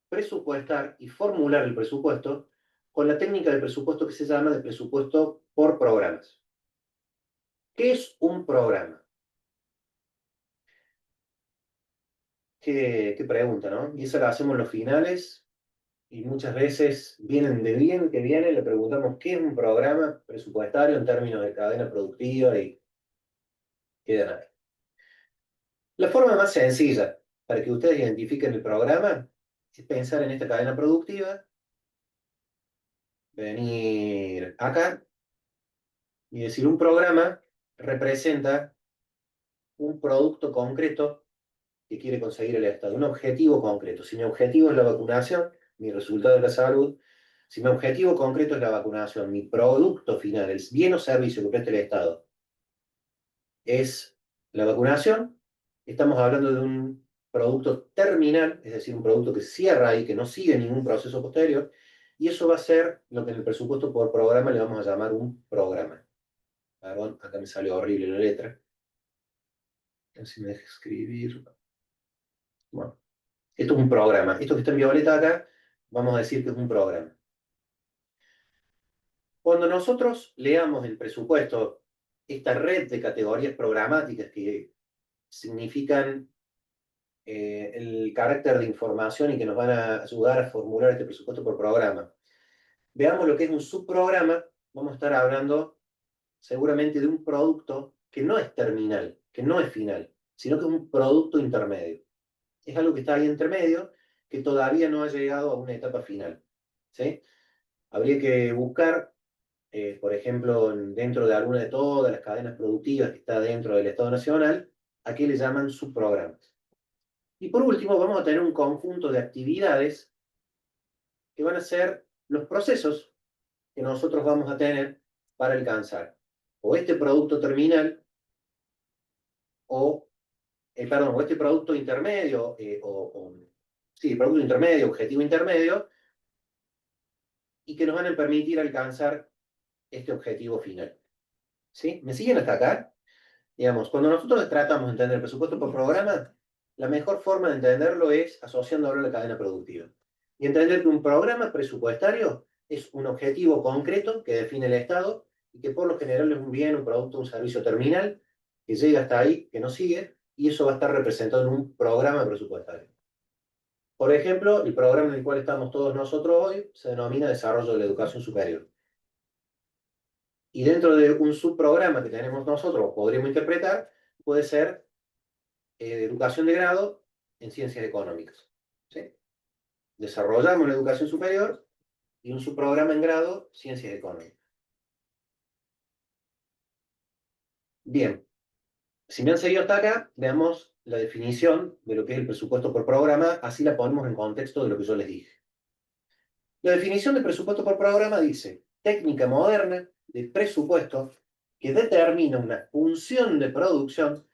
presupuestar y formular el presupuesto con la técnica del presupuesto que se llama de presupuesto por programas. ¿Qué es un programa? Qué pregunta, ¿no? Y esa la hacemos en los finales y muchas veces vienen de bien que vienen, le preguntamos qué es un programa presupuestario en términos de cadena productiva y quedan ahí. La forma más sencilla para que ustedes identifiquen el programa es pensar en esta cadena productiva, venir acá y decir un programa representa un producto concreto que quiere conseguir el Estado, un objetivo concreto. Si mi objetivo es la vacunación, mi resultado es la salud. Si mi objetivo concreto es la vacunación, mi producto final, el bien o servicio que presta el Estado, es la vacunación, estamos hablando de un producto terminal, es decir, un producto que cierra y que no sigue ningún proceso posterior, y eso va a ser lo que en el presupuesto por programa le vamos a llamar un programa. Perdón, acá me salió horrible la letra. A ver si me deja escribir. Bueno, esto es un programa. Esto que está en violeta acá, vamos a decir que es un programa. Cuando nosotros leamos el presupuesto, esta red de categorías programáticas que significan el carácter de información y que nos van a ayudar a formular este presupuesto por programa. Veamos lo que es un subprograma. Vamos a estar hablando seguramente de un producto que no es terminal, que no es final, sino que es un producto intermedio. Es algo que está ahí intermedio, que todavía no ha llegado a una etapa final. ¿Sí? Habría que buscar, por ejemplo, dentro de alguna de todas las cadenas productivas que está dentro del Estado Nacional, a qué le llaman subprogramas. Y por último, vamos a tener un conjunto de actividades que van a ser los procesos que nosotros vamos a tener para alcanzar o este producto terminal o, perdón, o este producto intermedio, sí, producto intermedio, objetivo intermedio, y que nos van a permitir alcanzar este objetivo final. ¿Sí? ¿Me siguen hasta acá? Digamos, cuando nosotros tratamos de entender el presupuesto por programa, la mejor forma de entenderlo es asociándolo a la cadena productiva. Y entender que un programa presupuestario es un objetivo concreto que define el Estado y que por lo general es un bien, un producto, un servicio terminal que llega hasta ahí, que no sigue, y eso va a estar representado en un programa presupuestario. Por ejemplo, el programa en el cual estamos todos nosotros hoy se denomina Desarrollo de la Educación Superior. Y dentro de un subprograma que tenemos nosotros, podríamos interpretar, puede ser educación de grado en ciencias económicas. ¿Sí? Desarrollamos la educación superior y un subprograma en grado, ciencias económicas. Bien, si me han seguido hasta acá, veamos la definición de lo que es el presupuesto por programa, así la ponemos en contexto de lo que yo les dije. La definición de presupuesto por programa dice, técnica moderna de presupuesto que determina una función de producción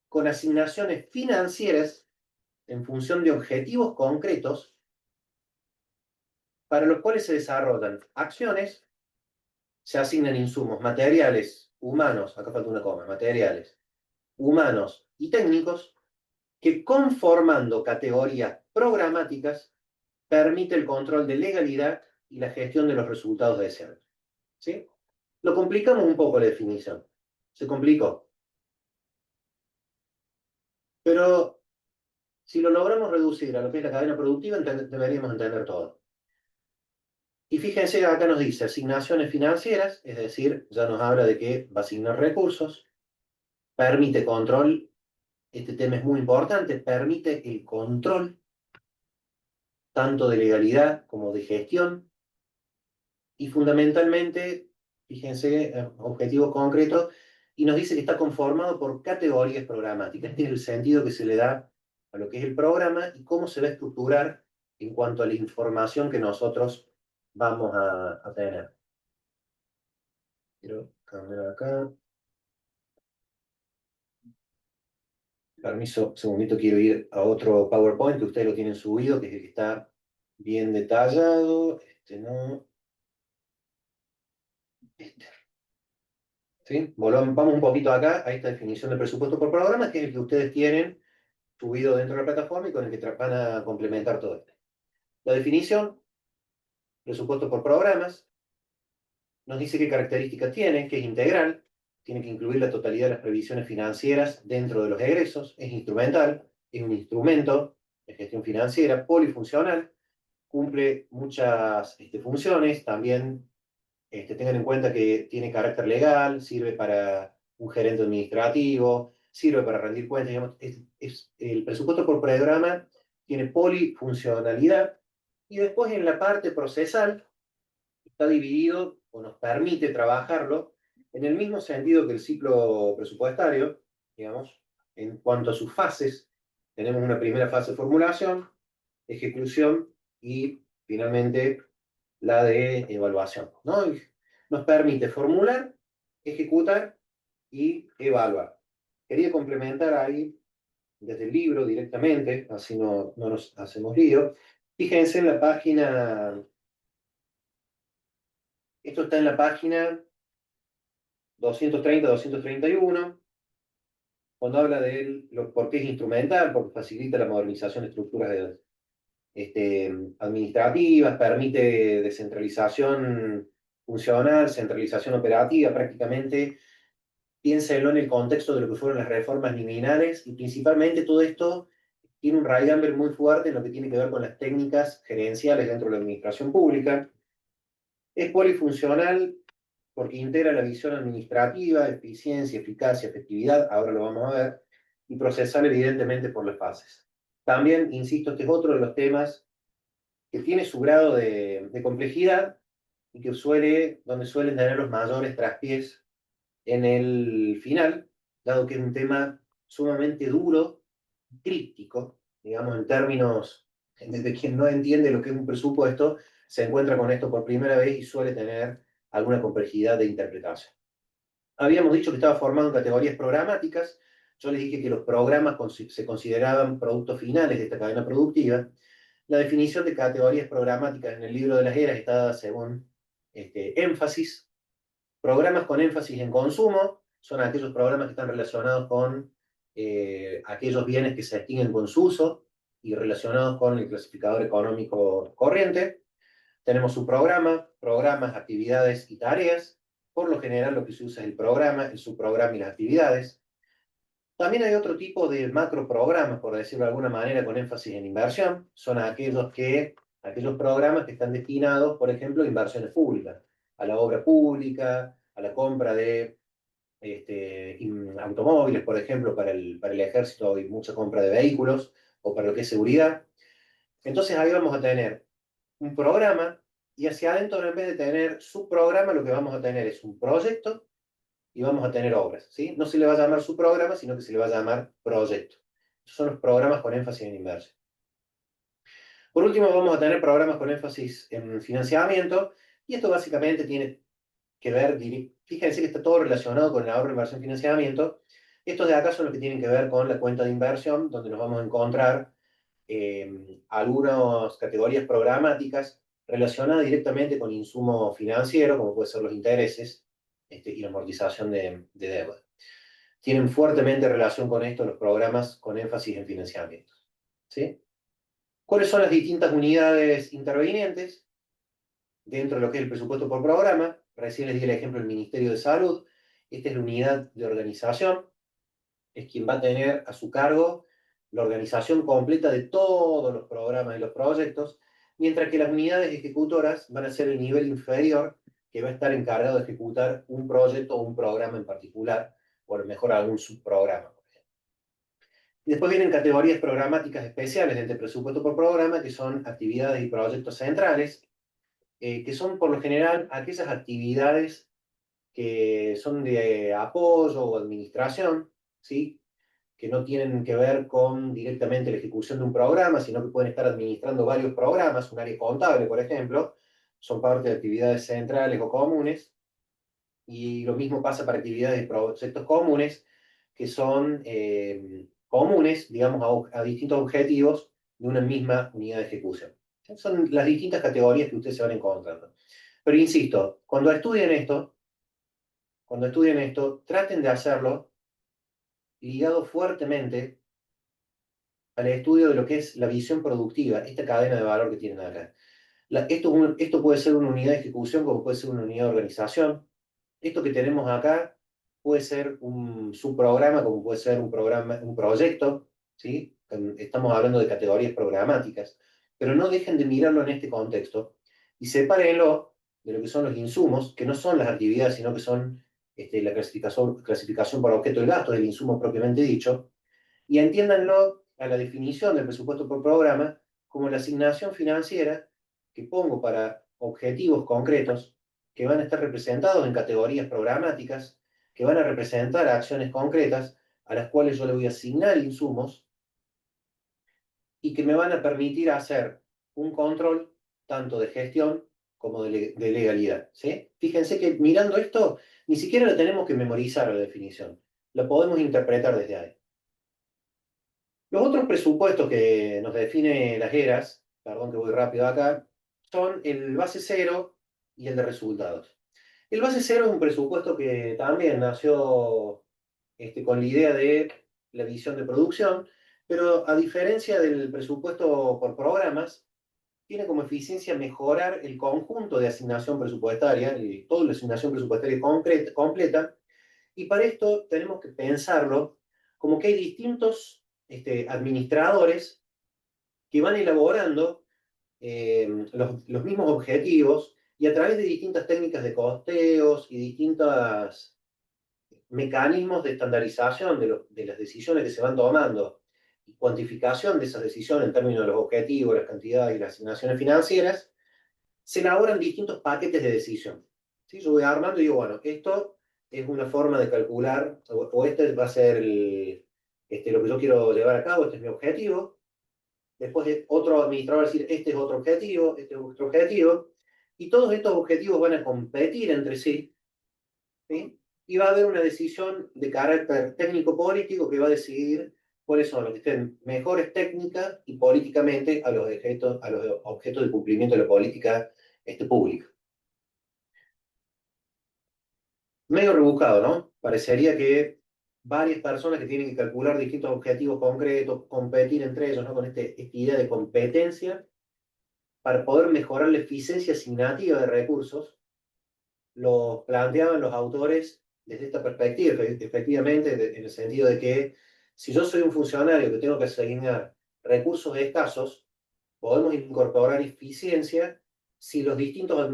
con asignaciones financieras en función de objetivos concretos para los cuales se desarrollan acciones, se asignan insumos materiales, humanos, acá falta una coma, materiales, humanos y técnicos, que conformando categorías programáticas permite el control de legalidad y la gestión de los resultados deseados. ¿Sí? Lo complicamos un poco la definición. Se complicó. Pero si lo logramos reducir a lo que es la cadena productiva, deberíamos entender todo. Y fíjense, acá nos dice asignaciones financieras, es decir, ya nos habla de que va a asignar recursos, permite control, este tema es muy importante, permite el control tanto de legalidad como de gestión, y fundamentalmente, fíjense, objetivos concretos, y nos dice que está conformado por categorías programáticas. Este es el sentido que se le da a lo que es el programa y cómo se va a estructurar en cuanto a la información que nosotros vamos a tener. Quiero cambiar acá. Permiso, un segundito, quiero ir a otro PowerPoint que ustedes lo tienen subido, que es el que está bien detallado. Este no. Este. ¿Sí? Vamos un poquito acá a esta definición de presupuesto por programa, que es el que ustedes tienen subido dentro de la plataforma y con el que van a complementar todo esto. La definición, presupuesto por programas, nos dice qué características tiene, que es integral, tiene que incluir la totalidad de las previsiones financieras dentro de los egresos, es instrumental, es un instrumento de gestión financiera, polifuncional, cumple muchas funciones, también tengan en cuenta que tiene carácter legal, sirve para un gerente administrativo, sirve para rendir cuentas, digamos, el presupuesto por programa tiene polifuncionalidad y después en la parte procesal está dividido o nos permite trabajarlo en el mismo sentido que el ciclo presupuestario, digamos, en cuanto a sus fases. Tenemos una primera fase de formulación, ejecución y finalmente la de evaluación, ¿no? Y nos permite formular, ejecutar y evaluar. Quería complementar ahí desde el libro directamente, así no nos hacemos lío. Fíjense en la página, esto está en la página 230-231, cuando habla de por qué es instrumental, porque facilita la modernización de estructuras administrativas, permite descentralización funcional, centralización operativa, prácticamente piénsenlo en el contexto de lo que fueron las reformas liminales y principalmente todo esto tiene un raigambre muy fuerte en lo que tiene que ver con las técnicas gerenciales dentro de la administración pública. Es polifuncional porque integra la visión administrativa, eficiencia, eficacia, efectividad, ahora lo vamos a ver, y procesal evidentemente por las fases. También, insisto, este es otro de los temas que tiene su grado de complejidad y que donde suelen tener los mayores traspiés en el final, dado que es un tema sumamente duro, críptico, digamos en términos, desde quien no entiende lo que es un presupuesto, se encuentra con esto por primera vez y suele tener alguna complejidad de interpretación. Habíamos dicho que estaba formado en categorías programáticas, yo les dije que los programas se consideraban productos finales de esta cadena productiva, La definición de categorías programáticas en el libro de las eras está dada según énfasis. Programas con énfasis en consumo son aquellos programas que están relacionados con aquellos bienes que se extinguen con su uso y relacionados con el clasificador económico corriente. Tenemos subprograma, programas, actividades y tareas. Por lo general lo que se usa es el programa, el subprograma y las actividades. También hay otro tipo de macroprogramas, por decirlo de alguna manera, con énfasis en inversión. Son aquellos programas que están destinados, por ejemplo, a inversiones públicas, a la obra pública, a la compra de automóviles, por ejemplo, para el ejército hay mucha compra de vehículos, o para lo que es seguridad. Entonces ahí vamos a tener un programa, y hacia adentro, en vez de tener subprograma, lo que vamos a tener es un proyecto y vamos a tener obras, ¿sí? No se le va a llamar subprograma, sino que se le va a llamar proyecto. Estos son los programas con énfasis en inversión. Por último, vamos a tener programas con énfasis en financiamiento, y esto básicamente tiene que ver, fíjense que está todo relacionado con el ahorro, inversión, financiamiento. Estos de acá son los que tienen que ver con la cuenta de inversión, donde nos vamos a encontrar algunas categorías programáticas relacionadas directamente con insumo financiero, como pueden ser los intereses y la amortización de deuda. Tienen fuertemente relación con esto los programas con énfasis en financiamiento, ¿sí? ¿Cuáles son las distintas unidades intervinientes dentro de lo que es el presupuesto por programa? Recién les di el ejemplo del Ministerio de Salud. Esta es la unidad de organización. Es quien va a tener a su cargo la organización completa de todos los programas y los proyectos, mientras que las unidades ejecutoras van a ser el nivel inferior, que va a estar encargado de ejecutar un proyecto o un programa en particular, o a lo mejor algún subprograma. Y después vienen categorías programáticas especiales del presupuesto por programa, que son actividades y proyectos centrales, que son por lo general aquellas actividades que son de apoyo o administración, ¿sí? Que no tienen que ver con directamente la ejecución de un programa, sino que pueden estar administrando varios programas, un área contable, por ejemplo, son parte de actividades centrales o comunes, y lo mismo pasa para actividades y proyectos comunes, que son comunes, digamos, a distintos objetivos de una misma unidad de ejecución. Son las distintas categorías que ustedes se van encontrando. Pero insisto, cuando estudien esto, traten de hacerlo ligado fuertemente al estudio de lo que es la visión productiva, esta cadena de valor que tienen acá. Esto puede ser una unidad de ejecución, como puede ser una unidad de organización. Esto que tenemos acá puede ser un subprograma, como puede ser un programa, un proyecto, ¿sí? Estamos hablando de categorías programáticas, pero no dejen de mirarlo en este contexto y sepárenlo de lo que son los insumos, que no son las actividades, sino que son la clasificación por objeto del gasto, del insumo propiamente dicho, y entiéndanlo a la definición del presupuesto por programa como la asignación financiera que pongo para objetivos concretos que van a estar representados en categorías programáticas, que van a representar acciones concretas a las cuales yo le voy a asignar insumos y que me van a permitir hacer un control tanto de gestión como de legalidad, ¿sí? Fíjense que mirando esto, ni siquiera la tenemos que memorizar la definición, la podemos interpretar desde ahí. Los otros presupuestos que nos define las eras, perdón que voy rápido acá, son el base cero y el de resultados. El base cero es un presupuesto que también nació con la idea de la visión de producción, pero a diferencia del presupuesto por programas, tiene como eficiencia mejorar el conjunto de asignación presupuestaria, y toda la asignación presupuestaria completa, y para esto tenemos que pensarlo como que hay distintos administradores que van elaborando los mismos objetivos, y a través de distintas técnicas de costeos y distintos mecanismos de estandarización de las decisiones que se van tomando y cuantificación de esas decisiones en términos de los objetivos, las cantidades y las asignaciones financieras, se elaboran distintos paquetes de decisión. ¿Sí? Yo voy armando y digo, bueno, esto es una forma de calcular, o este va a ser lo que yo quiero llevar a cabo, este es mi objetivo. Después otro administrador va a decir, este es otro objetivo, este es otro objetivo, y todos estos objetivos van a competir entre sí, ¿sí? Y va a haber una decisión de carácter técnico-político que va a decidir cuáles son los que estén mejores técnica y políticamente a los objetos de cumplimiento de la política pública. Medio rebuscado, ¿no? Parecería que varias personas que tienen que calcular distintos objetivos concretos, competir entre ellos, ¿no? Con esta idea de competencia, para poder mejorar la eficiencia asignativa de recursos, lo planteaban los autores desde esta perspectiva, efectivamente, en el sentido de que si yo soy un funcionario que tengo que asignar recursos escasos, podemos incorporar eficiencia si los distintos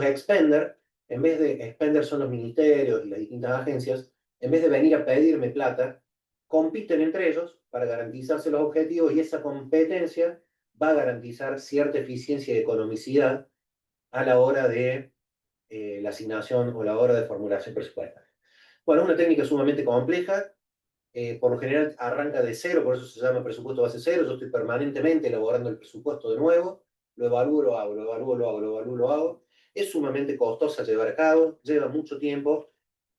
expender, en vez de expender son los ministerios y las distintas agencias, en vez de venir a pedirme plata, compiten entre ellos para garantizarse los objetivos y esa competencia va a garantizar cierta eficiencia y economicidad a la hora de la asignación o la hora de formulación presupuestaria. Bueno, es una técnica sumamente compleja, por lo general arranca de cero, por eso se llama presupuesto base cero. Yo estoy permanentemente elaborando el presupuesto de nuevo, lo evalúo, lo hago, lo evalúo, lo hago, lo evalúo, lo hago. Es sumamente costosa llevar a cabo, lleva mucho tiempo.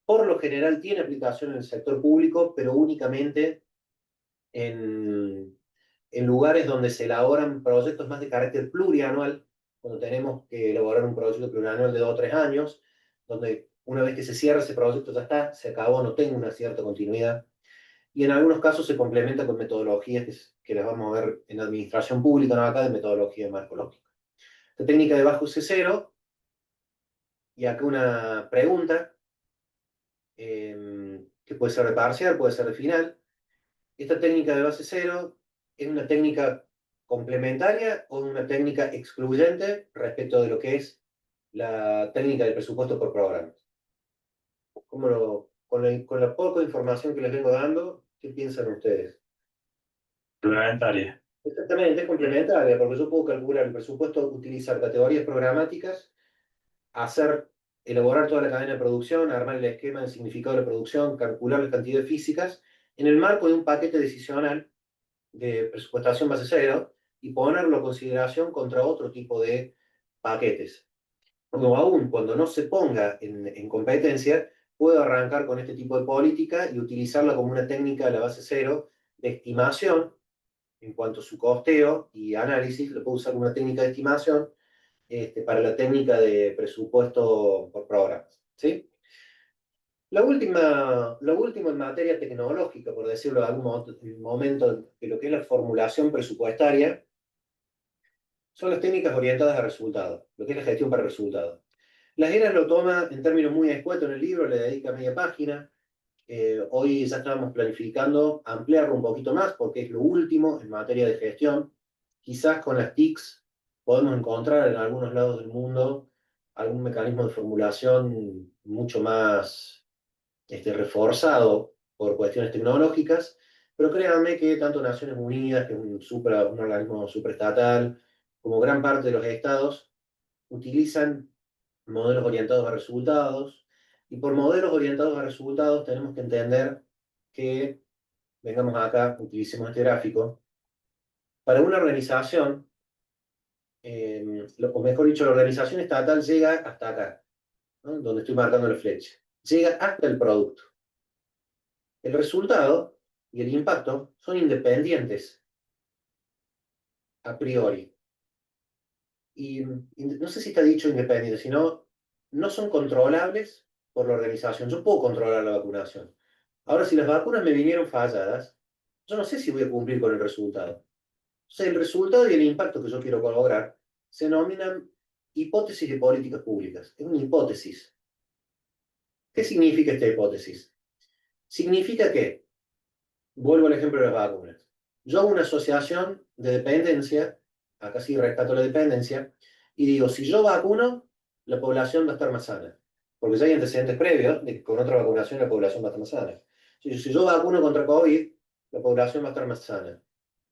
Por lo general tiene aplicación en el sector público, pero únicamente en lugares donde se elaboran proyectos más de carácter plurianual, cuando tenemos que elaborar un proyecto plurianual de 2 o 3 años, donde una vez que se cierra ese proyecto ya está, se acabó, no tengo una cierta continuidad. Y en algunos casos se complementa con metodologías que las vamos a ver en administración pública, no acá, de metodología de marco lógico. Esta técnica de bajo C0, y acá una pregunta, que puede ser de parcial, puede ser de final. Esta técnica de base cero es una técnica complementaria o una técnica excluyente respecto de lo que es la técnica del presupuesto por programas. Con la poca información que les vengo dando, ¿qué piensan ustedes? Complementaria. Exactamente, es complementaria, porque yo puedo calcular el presupuesto, utilizar categorías programáticas, elaborar toda la cadena de producción, armar el esquema del significado de la producción, calcular las cantidades físicas, en el marco de un paquete decisional de presupuestación base cero y ponerlo a consideración contra otro tipo de paquetes. O aún cuando no se ponga en competencia, puedo arrancar con este tipo de política y utilizarla como una técnica de la base cero de estimación en cuanto a su costeo y análisis. Lo puedo usar como una técnica de estimación para la técnica de presupuesto por programas. ¿Sí? Lo último en materia tecnológica, por decirlo de algún momento, de lo que es la formulación presupuestaria, son las técnicas orientadas a resultados, lo que es la gestión para resultados. Las Heras lo toma en términos muy escuetos en el libro, le dedica media página. Hoy ya estábamos planificando ampliarlo un poquito más porque es lo último en materia de gestión. Quizás con las TICs podemos encontrar en algunos lados del mundo algún mecanismo de formulación mucho más reforzado por cuestiones tecnológicas, pero créanme que tanto Naciones Unidas, que es un organismo supraestatal, como gran parte de los estados, utilizan modelos orientados a resultados, y por modelos orientados a resultados tenemos que entender que, vengamos acá, utilicemos este gráfico, para una organización, o mejor dicho, la organización estatal llega hasta acá, ¿no? Donde estoy marcando la flecha, llega hasta el producto. El resultado y el impacto son independientes a priori. Y no sé si está dicho independiente, sino no son controlables por la organización. Yo puedo controlar la vacunación. Ahora, si las vacunas me vinieron falladas, yo no sé si voy a cumplir con el resultado. O sea, el resultado y el impacto que yo quiero lograr se denominan hipótesis de políticas públicas. Es una hipótesis. ¿Qué significa esta hipótesis? Significa que, vuelvo al ejemplo de las vacunas, yo hago una asociación de dependencia, acá sí rescato la dependencia, y digo, si yo vacuno, la población va a estar más sana. Porque ya hay antecedentes previos de que con otra vacunación la población va a estar más sana. Si yo vacuno contra COVID, la población va a estar más sana.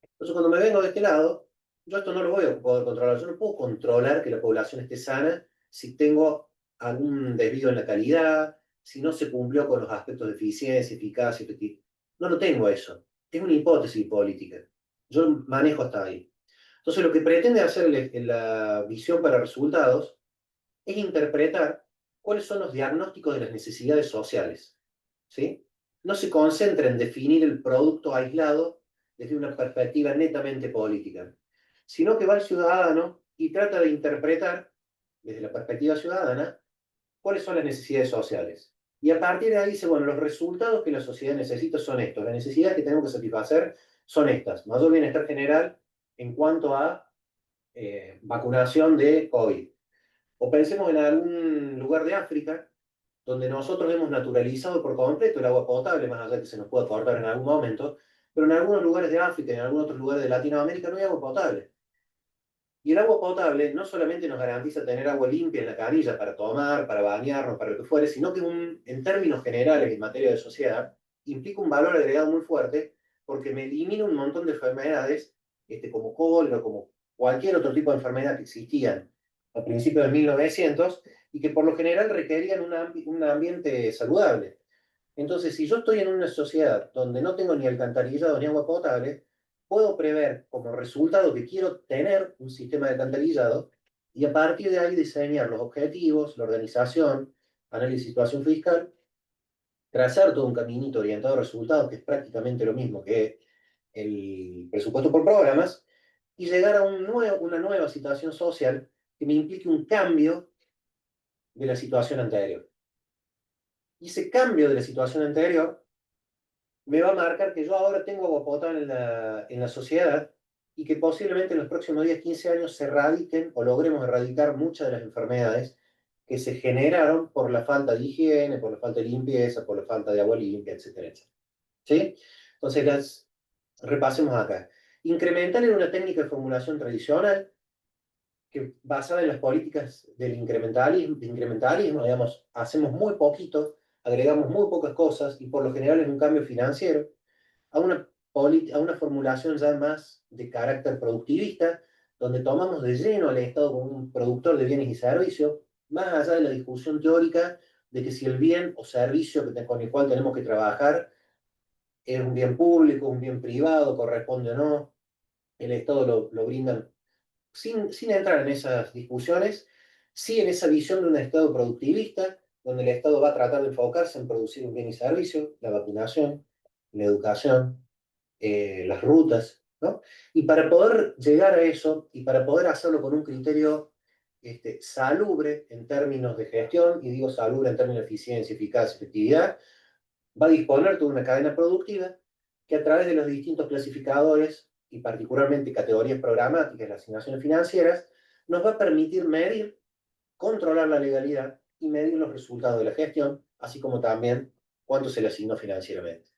Entonces, cuando me vengo de este lado, yo esto no lo voy a poder controlar. Yo no puedo controlar que la población esté sana si tengo algún desvío en la calidad, si no se cumplió con los aspectos de eficiencia, eficacia, efectividad. No lo tengo eso. Es una hipótesis política. Yo manejo hasta ahí. Entonces, lo que pretende hacer la visión para resultados es interpretar cuáles son los diagnósticos de las necesidades sociales. ¿Sí? no se concentra en definir el producto aislado desde una perspectiva netamente política, sino que va al ciudadano y trata de interpretar, desde la perspectiva ciudadana, cuáles son las necesidades sociales. Y a partir de ahí dice, bueno, los resultados que la sociedad necesita son estos, las necesidades que tenemos que satisfacer son estas, mayor bienestar general en cuanto a vacunación de COVID. O pensemos en algún lugar de África donde nosotros hemos naturalizado por completo el agua potable, más allá de que se nos pueda cortar en algún momento, pero en algunos lugares de África y en algunos otros lugares de Latinoamérica no hay agua potable. Y el agua potable no solamente nos garantiza tener agua limpia en la canilla para tomar, para bañarnos, para lo que fuere, sino que en términos generales, en materia de sociedad, implica un valor agregado muy fuerte porque me elimina un montón de enfermedades, como cólera, como cualquier otro tipo de enfermedad que existían a principios de 1900 y que por lo general requerían un ambiente saludable. Entonces, si yo estoy en una sociedad donde no tengo ni alcantarillado ni agua potable, puedo prever como resultado que quiero tener un sistema de alcantarillado y a partir de ahí diseñar los objetivos, la organización, análisis de situación fiscal, trazar todo un caminito orientado a resultados, que es prácticamente lo mismo que el presupuesto por programas, y llegar a una nueva situación social que me implique un cambio de la situación anterior. Y ese cambio de la situación anterior me va a marcar que yo ahora tengo agua potable en la sociedad y que posiblemente en los próximos 10, 15 años se erradiquen o logremos erradicar muchas de las enfermedades que se generaron por la falta de higiene, por la falta de limpieza, por la falta de agua limpia, etcétera, etcétera. ¿Sí? Entonces, repasemos acá. Incremental era una técnica de formulación tradicional que basada en las políticas del incrementalismo, digamos, hacemos muy poquito, agregamos muy pocas cosas y por lo general es un cambio financiero, a una formulación ya más de carácter productivista, donde tomamos de lleno al Estado como un productor de bienes y servicios, más allá de la discusión teórica de que si el bien o servicio con el cual tenemos que trabajar es un bien público, un bien privado, corresponde o no, el Estado lo brinda sin entrar en esas discusiones, sí en esa visión de un Estado productivista, donde el Estado va a tratar de enfocarse en producir un bien y servicio, la vacunación, la educación, las rutas, ¿no? Y para poder llegar a eso, y para poder hacerlo con un criterio salubre en términos de gestión, y digo salubre en términos de eficiencia, eficacia, efectividad, va a disponer toda una cadena productiva que a través de los distintos clasificadores y particularmente categorías programáticas, las asignaciones financieras, nos va a permitir medir, controlar la legalidad y medir los resultados de la gestión, así como también cuánto se le asignó financieramente.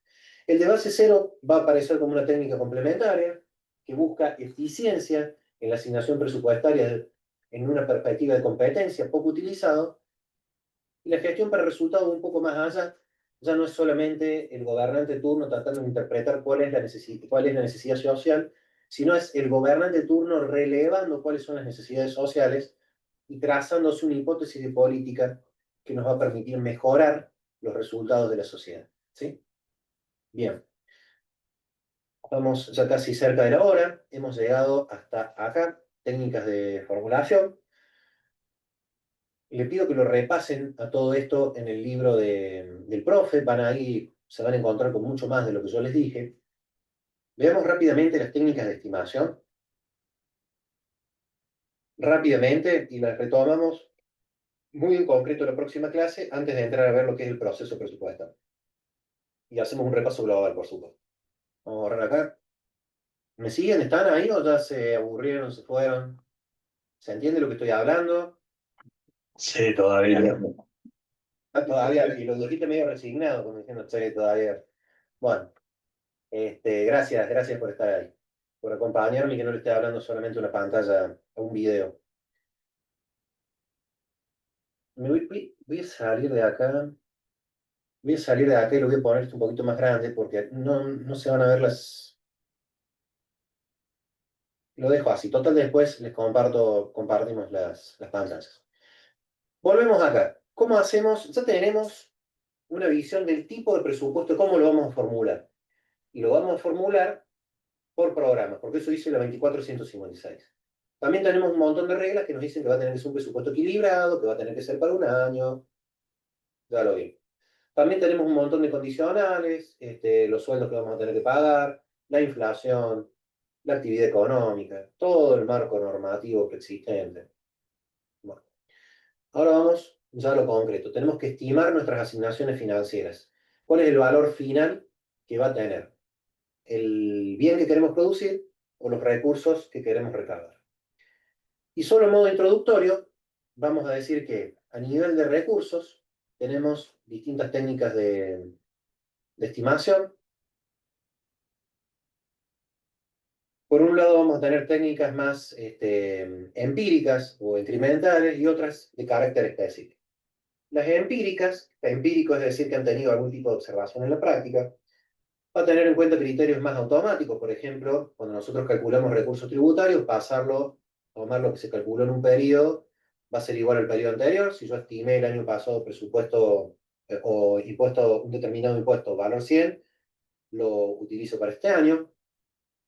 El de base cero va a aparecer como una técnica complementaria que busca eficiencia en la asignación presupuestaria en una perspectiva de competencia poco utilizado, y la gestión para resultados un poco más allá ya no es solamente el gobernante de turno tratando de interpretar cuál es la necesidad social, sino es el gobernante de turno relevando cuáles son las necesidades sociales y trazándose una hipótesis de política que nos va a permitir mejorar los resultados de la sociedad. ¿Sí? Bien, vamos ya casi cerca de la hora, hemos llegado hasta acá, técnicas de formulación. Le pido que lo repasen a todo esto en el libro del profe, ahí, se van a encontrar con mucho más de lo que yo les dije. Veamos rápidamente las técnicas de estimación, rápidamente, y las retomamos muy en concreto en la próxima clase, antes de entrar a ver lo que es el proceso presupuestal. Y hacemos un repaso global, por supuesto. Vamos a borrar acá. ¿Me siguen? ¿Están ahí o ya se aburrieron, se fueron? ¿Se entiende lo que estoy hablando? Sí, todavía. Ah, todavía, y lo dijiste medio resignado, como diciendo, che, todavía. Bueno. Gracias por estar ahí, por acompañarme y que no le esté hablando solamente a una pantalla, a un video. Voy a salir de acá, voy a salir de acá y lo voy a poner esto un poquito más grande porque no se van a ver las... Lo dejo así, total después les compartimos las pantallas. Volvemos acá. ¿Cómo hacemos? Ya tenemos una visión del tipo de presupuesto, cómo lo vamos a formular. Y lo vamos a formular por programas, porque eso dice la 24.156. También tenemos un montón de reglas que nos dicen que va a tener que ser un presupuesto equilibrado, que va a tener que ser para un año. Ya lo vi. También tenemos un montón de condicionales, los sueldos que vamos a tener que pagar, la inflación, la actividad económica, todo el marco normativo preexistente. Bueno, ahora vamos ya a lo concreto. Tenemos que estimar nuestras asignaciones financieras. ¿Cuál es el valor final que va a tener el bien que queremos producir o los recursos que queremos recaudar? Y solo en modo introductorio, vamos a decir que a nivel de recursos tenemos distintas técnicas de estimación. Por un lado vamos a tener técnicas más empíricas o incrementales y otras de carácter específico. Las empíricas, empírico es decir que han tenido algún tipo de observación en la práctica, va a tener en cuenta criterios más automáticos. Por ejemplo, cuando nosotros calculamos recursos tributarios, tomar lo que se calculó en un periodo, va a ser igual al periodo anterior. Si yo estimé el año pasado presupuesto o impuesto, un determinado impuesto, valor 100, lo utilizo para este año.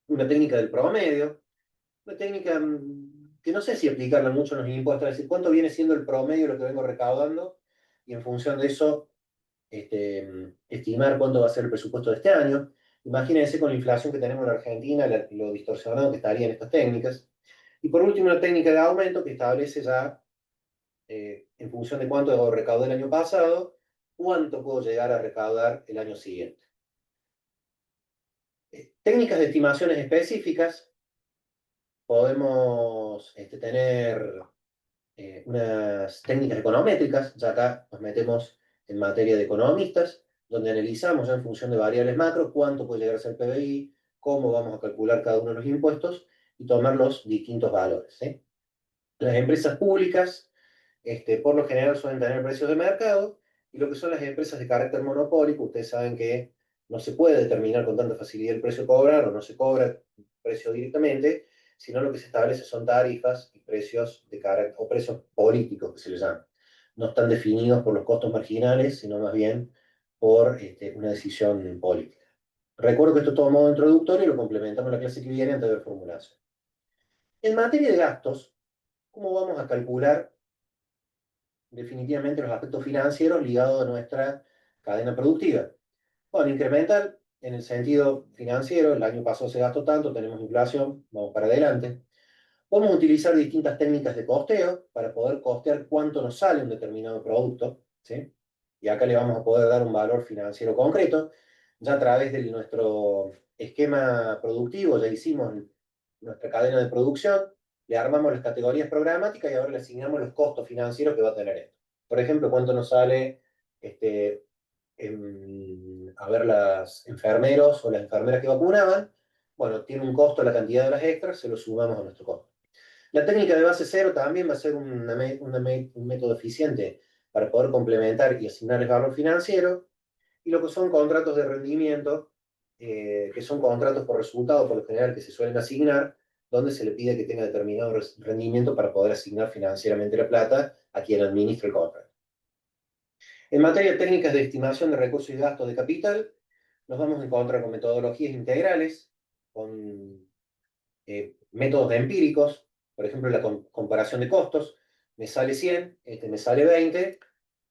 Una técnica del promedio, una técnica que no sé si aplicarla mucho en los impuestos, es decir, cuánto viene siendo el promedio de lo que vengo recaudando, y en función de eso estimar cuánto va a ser el presupuesto de este año. Imagínense con la inflación que tenemos en Argentina, lo distorsionado que estarían estas técnicas. Y por último, una técnica de aumento que establece ya, en función de cuánto recaudé el año pasado, cuánto puedo llegar a recaudar el año siguiente. Técnicas de estimaciones específicas, podemos tener unas técnicas econométricas. Ya acá nos metemos en materia de economistas, donde analizamos ya en función de variables macro cuánto puede llegar a ser el PBI, cómo vamos a calcular cada uno de los impuestos y tomar los distintos valores, ¿sí? Las empresas públicas, por lo general suelen tener precios de mercado, y lo que son las empresas de carácter monopólico, ustedes saben que no se puede determinar con tanta facilidad el precio a cobrar, o no se cobra el precio directamente, sino lo que se establece son tarifas y precios de carácter, o precios políticos que se les llama. No están definidos por los costos marginales, sino más bien por una decisión política. Recuerdo que esto es todo modo introductorio y lo complementamos en la clase que viene antes de ver formulación. En materia de gastos, ¿cómo vamos a calcular definitivamente los aspectos financieros ligados a nuestra cadena productiva? Bueno, incremental en el sentido financiero, el año pasado se gastó tanto, tenemos inflación, vamos para adelante. Vamos a utilizar distintas técnicas de costeo para poder costear cuánto nos sale un determinado producto, ¿sí? Y acá le vamos a poder dar un valor financiero concreto. Ya a través de nuestro esquema productivo, ya hicimos nuestra cadena de producción, le armamos las categorías programáticas y ahora le asignamos los costos financieros que va a tener esto. Por ejemplo, cuánto nos sale a ver los enfermeros o las enfermeras que vacunaban. Bueno, tiene un costo la cantidad de las extras, se lo sumamos a nuestro costo. La técnica de base cero también va a ser un método eficiente para poder complementar y asignarles valor financiero. Y lo que son contratos de rendimiento, que son contratos por resultado, por lo general, que se suelen asignar, donde se le pide que tenga determinado rendimiento para poder asignar financieramente la plata a quien administra el contrato. En materia de técnicas de estimación de recursos y gastos de capital, nos vamos a encontrar con metodologías integrales, con métodos empíricos, por ejemplo, la comparación de costos. Me sale 100, me sale 20,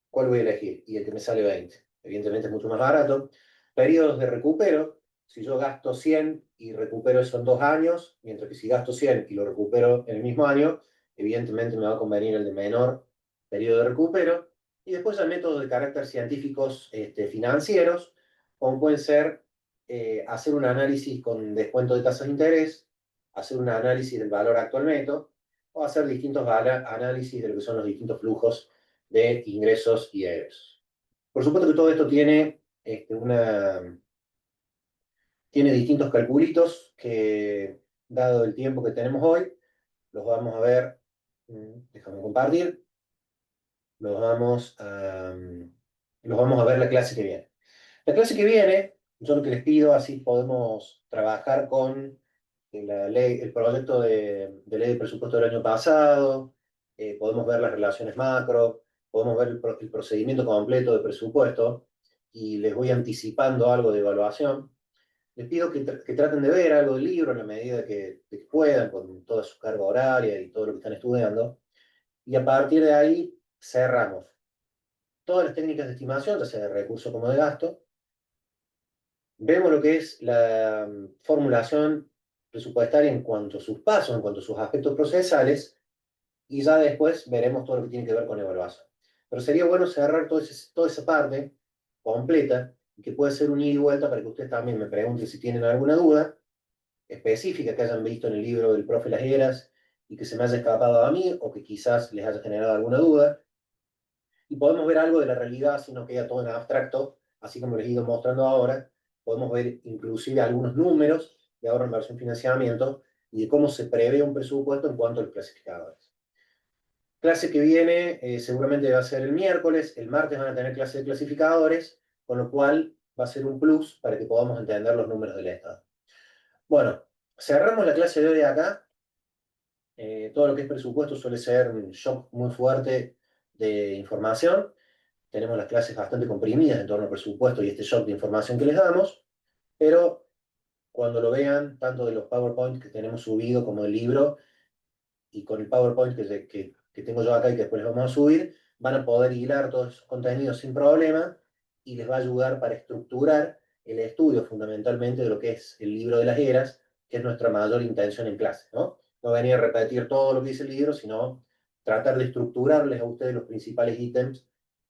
¿cuál voy a elegir? Y el que me sale 20. Evidentemente es mucho más barato. Periodos de recupero, si yo gasto 100 y recupero eso en 2 años, mientras que si gasto 100 y lo recupero en el mismo año, evidentemente me va a convenir el de menor periodo de recupero. Y después hay métodos de carácter científicos financieros, como pueden ser hacer un análisis con descuento de tasas de interés, hacer un análisis del valor actual neto, o hacer distintos análisis de lo que son los distintos flujos de ingresos y egresos. Por supuesto que todo esto tiene distintos calculitos que, dado el tiempo que tenemos hoy, los vamos a ver. Déjame compartir. Los vamos a ver la clase que viene. La clase que viene, yo lo que les pido, así podemos trabajar con la ley, el proyecto de ley de presupuesto del año pasado, podemos ver las relaciones macro, podemos ver el procedimiento completo de presupuesto, y les voy anticipando algo de evaluación. Les pido que traten de ver algo del libro en la medida de que puedan, con toda su carga horaria y todo lo que están estudiando, y a partir de ahí cerramos. todas las técnicas de estimación, ya sea de recurso como de gasto. Vemos lo que es la formulación presupuestaria en cuanto a sus pasos, en cuanto a sus aspectos procesales, y ya después veremos todo lo que tiene que ver con evaluación. Pero sería bueno cerrar toda esa parte completa, y que puede ser un ida y vuelta para que ustedes también me pregunten si tienen alguna duda específica que hayan visto en el libro del profe Las Heras y que se me haya escapado a mí o que quizás les haya generado alguna duda. Y podemos ver algo de la realidad, si no queda todo en abstracto, así como les he ido mostrando ahora. Podemos ver inclusive algunos números de ahorro, inversión, financiamiento y de cómo se prevé un presupuesto en cuanto a los clasificadores. Clase que viene seguramente va a ser el miércoles, el martes van a tener clase de clasificadores, con lo cual va a ser un plus para que podamos entender los números del Estado. Bueno, cerramos la clase de hoy acá. Todo lo que es presupuesto suele ser un shock muy fuerte de información. Tenemos las clases bastante comprimidas en torno al presupuesto y este shock de información que les damos, pero cuando lo vean, tanto de los PowerPoint que tenemos subido como del libro, y con el PowerPoint que tengo yo acá y que después les vamos a subir, van a poder hilar todos esos contenidos sin problema y les va a ayudar para estructurar el estudio fundamentalmente de lo que es el libro de las eras, que es nuestra mayor intención en clase, ¿no? No venir a repetir todo lo que dice el libro, sino tratar de estructurarles a ustedes los principales ítems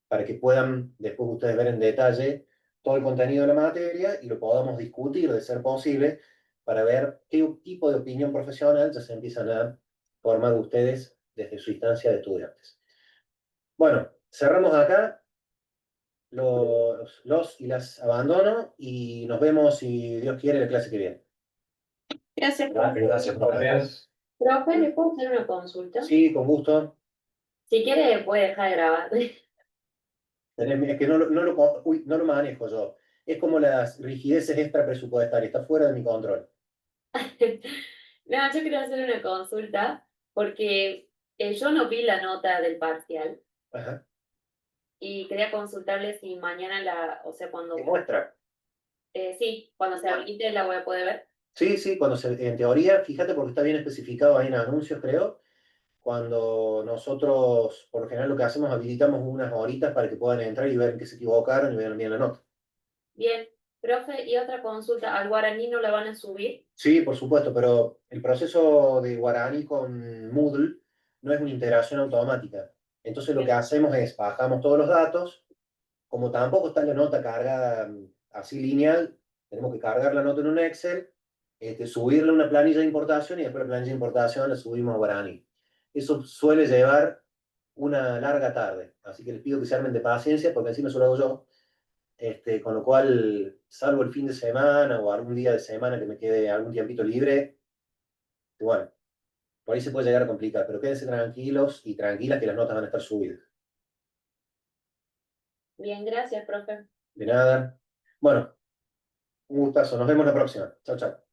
para que puedan después ustedes ver en detalle todo el contenido de la materia y lo podamos discutir de ser posible para ver qué tipo de opinión profesional ya se empiezan a formar ustedes desde su instancia de estudiantes. Bueno, cerramos acá, los y las abandono y nos vemos, si Dios quiere, la clase que viene. Gracias, profe. Gracias, profe. Profe, ¿le puedo hacer una consulta? Sí, con gusto. Si quiere, puede dejar de grabar. Es que no lo manejo yo. Es como las rigideces extra presupuestarias, está fuera de mi control. No, yo quiero hacer una consulta porque yo no vi la nota del parcial Ajá. y quería consultarle si mañana o sea, ¿Te muestra? sí, cuando se habilite la voy a poder ver. Sí, sí, en teoría, fíjate porque está bien especificado ahí en anuncios, creo. Cuando nosotros, por lo general, lo que hacemos, habilitamos unas horitas para que puedan entrar y ver en qué se equivocaron y vean bien la nota. Bien, profe, y otra consulta, ¿al guaraní no la van a subir? Sí, por supuesto, pero el proceso de Guarani con Moodle no es una integración automática. Entonces lo que Bien, hacemos es bajamos todos los datos, como tampoco está la nota cargada así lineal, tenemos que cargar la nota en un Excel, subirle a una planilla de importación y después la planilla de importación la subimos a Guarani. Eso suele llevar una larga tarde, así que les pido que se armen de paciencia porque encima eso lo hago yo. Con lo cual, salvo el fin de semana o algún día de semana que me quede algún tiempito libre, bueno, por ahí se puede llegar a complicar, pero quédense tranquilos y tranquilas que las notas van a estar subidas. bien, gracias, profe. De nada. Bueno, un gustazo. Nos vemos la próxima. Chao, chao.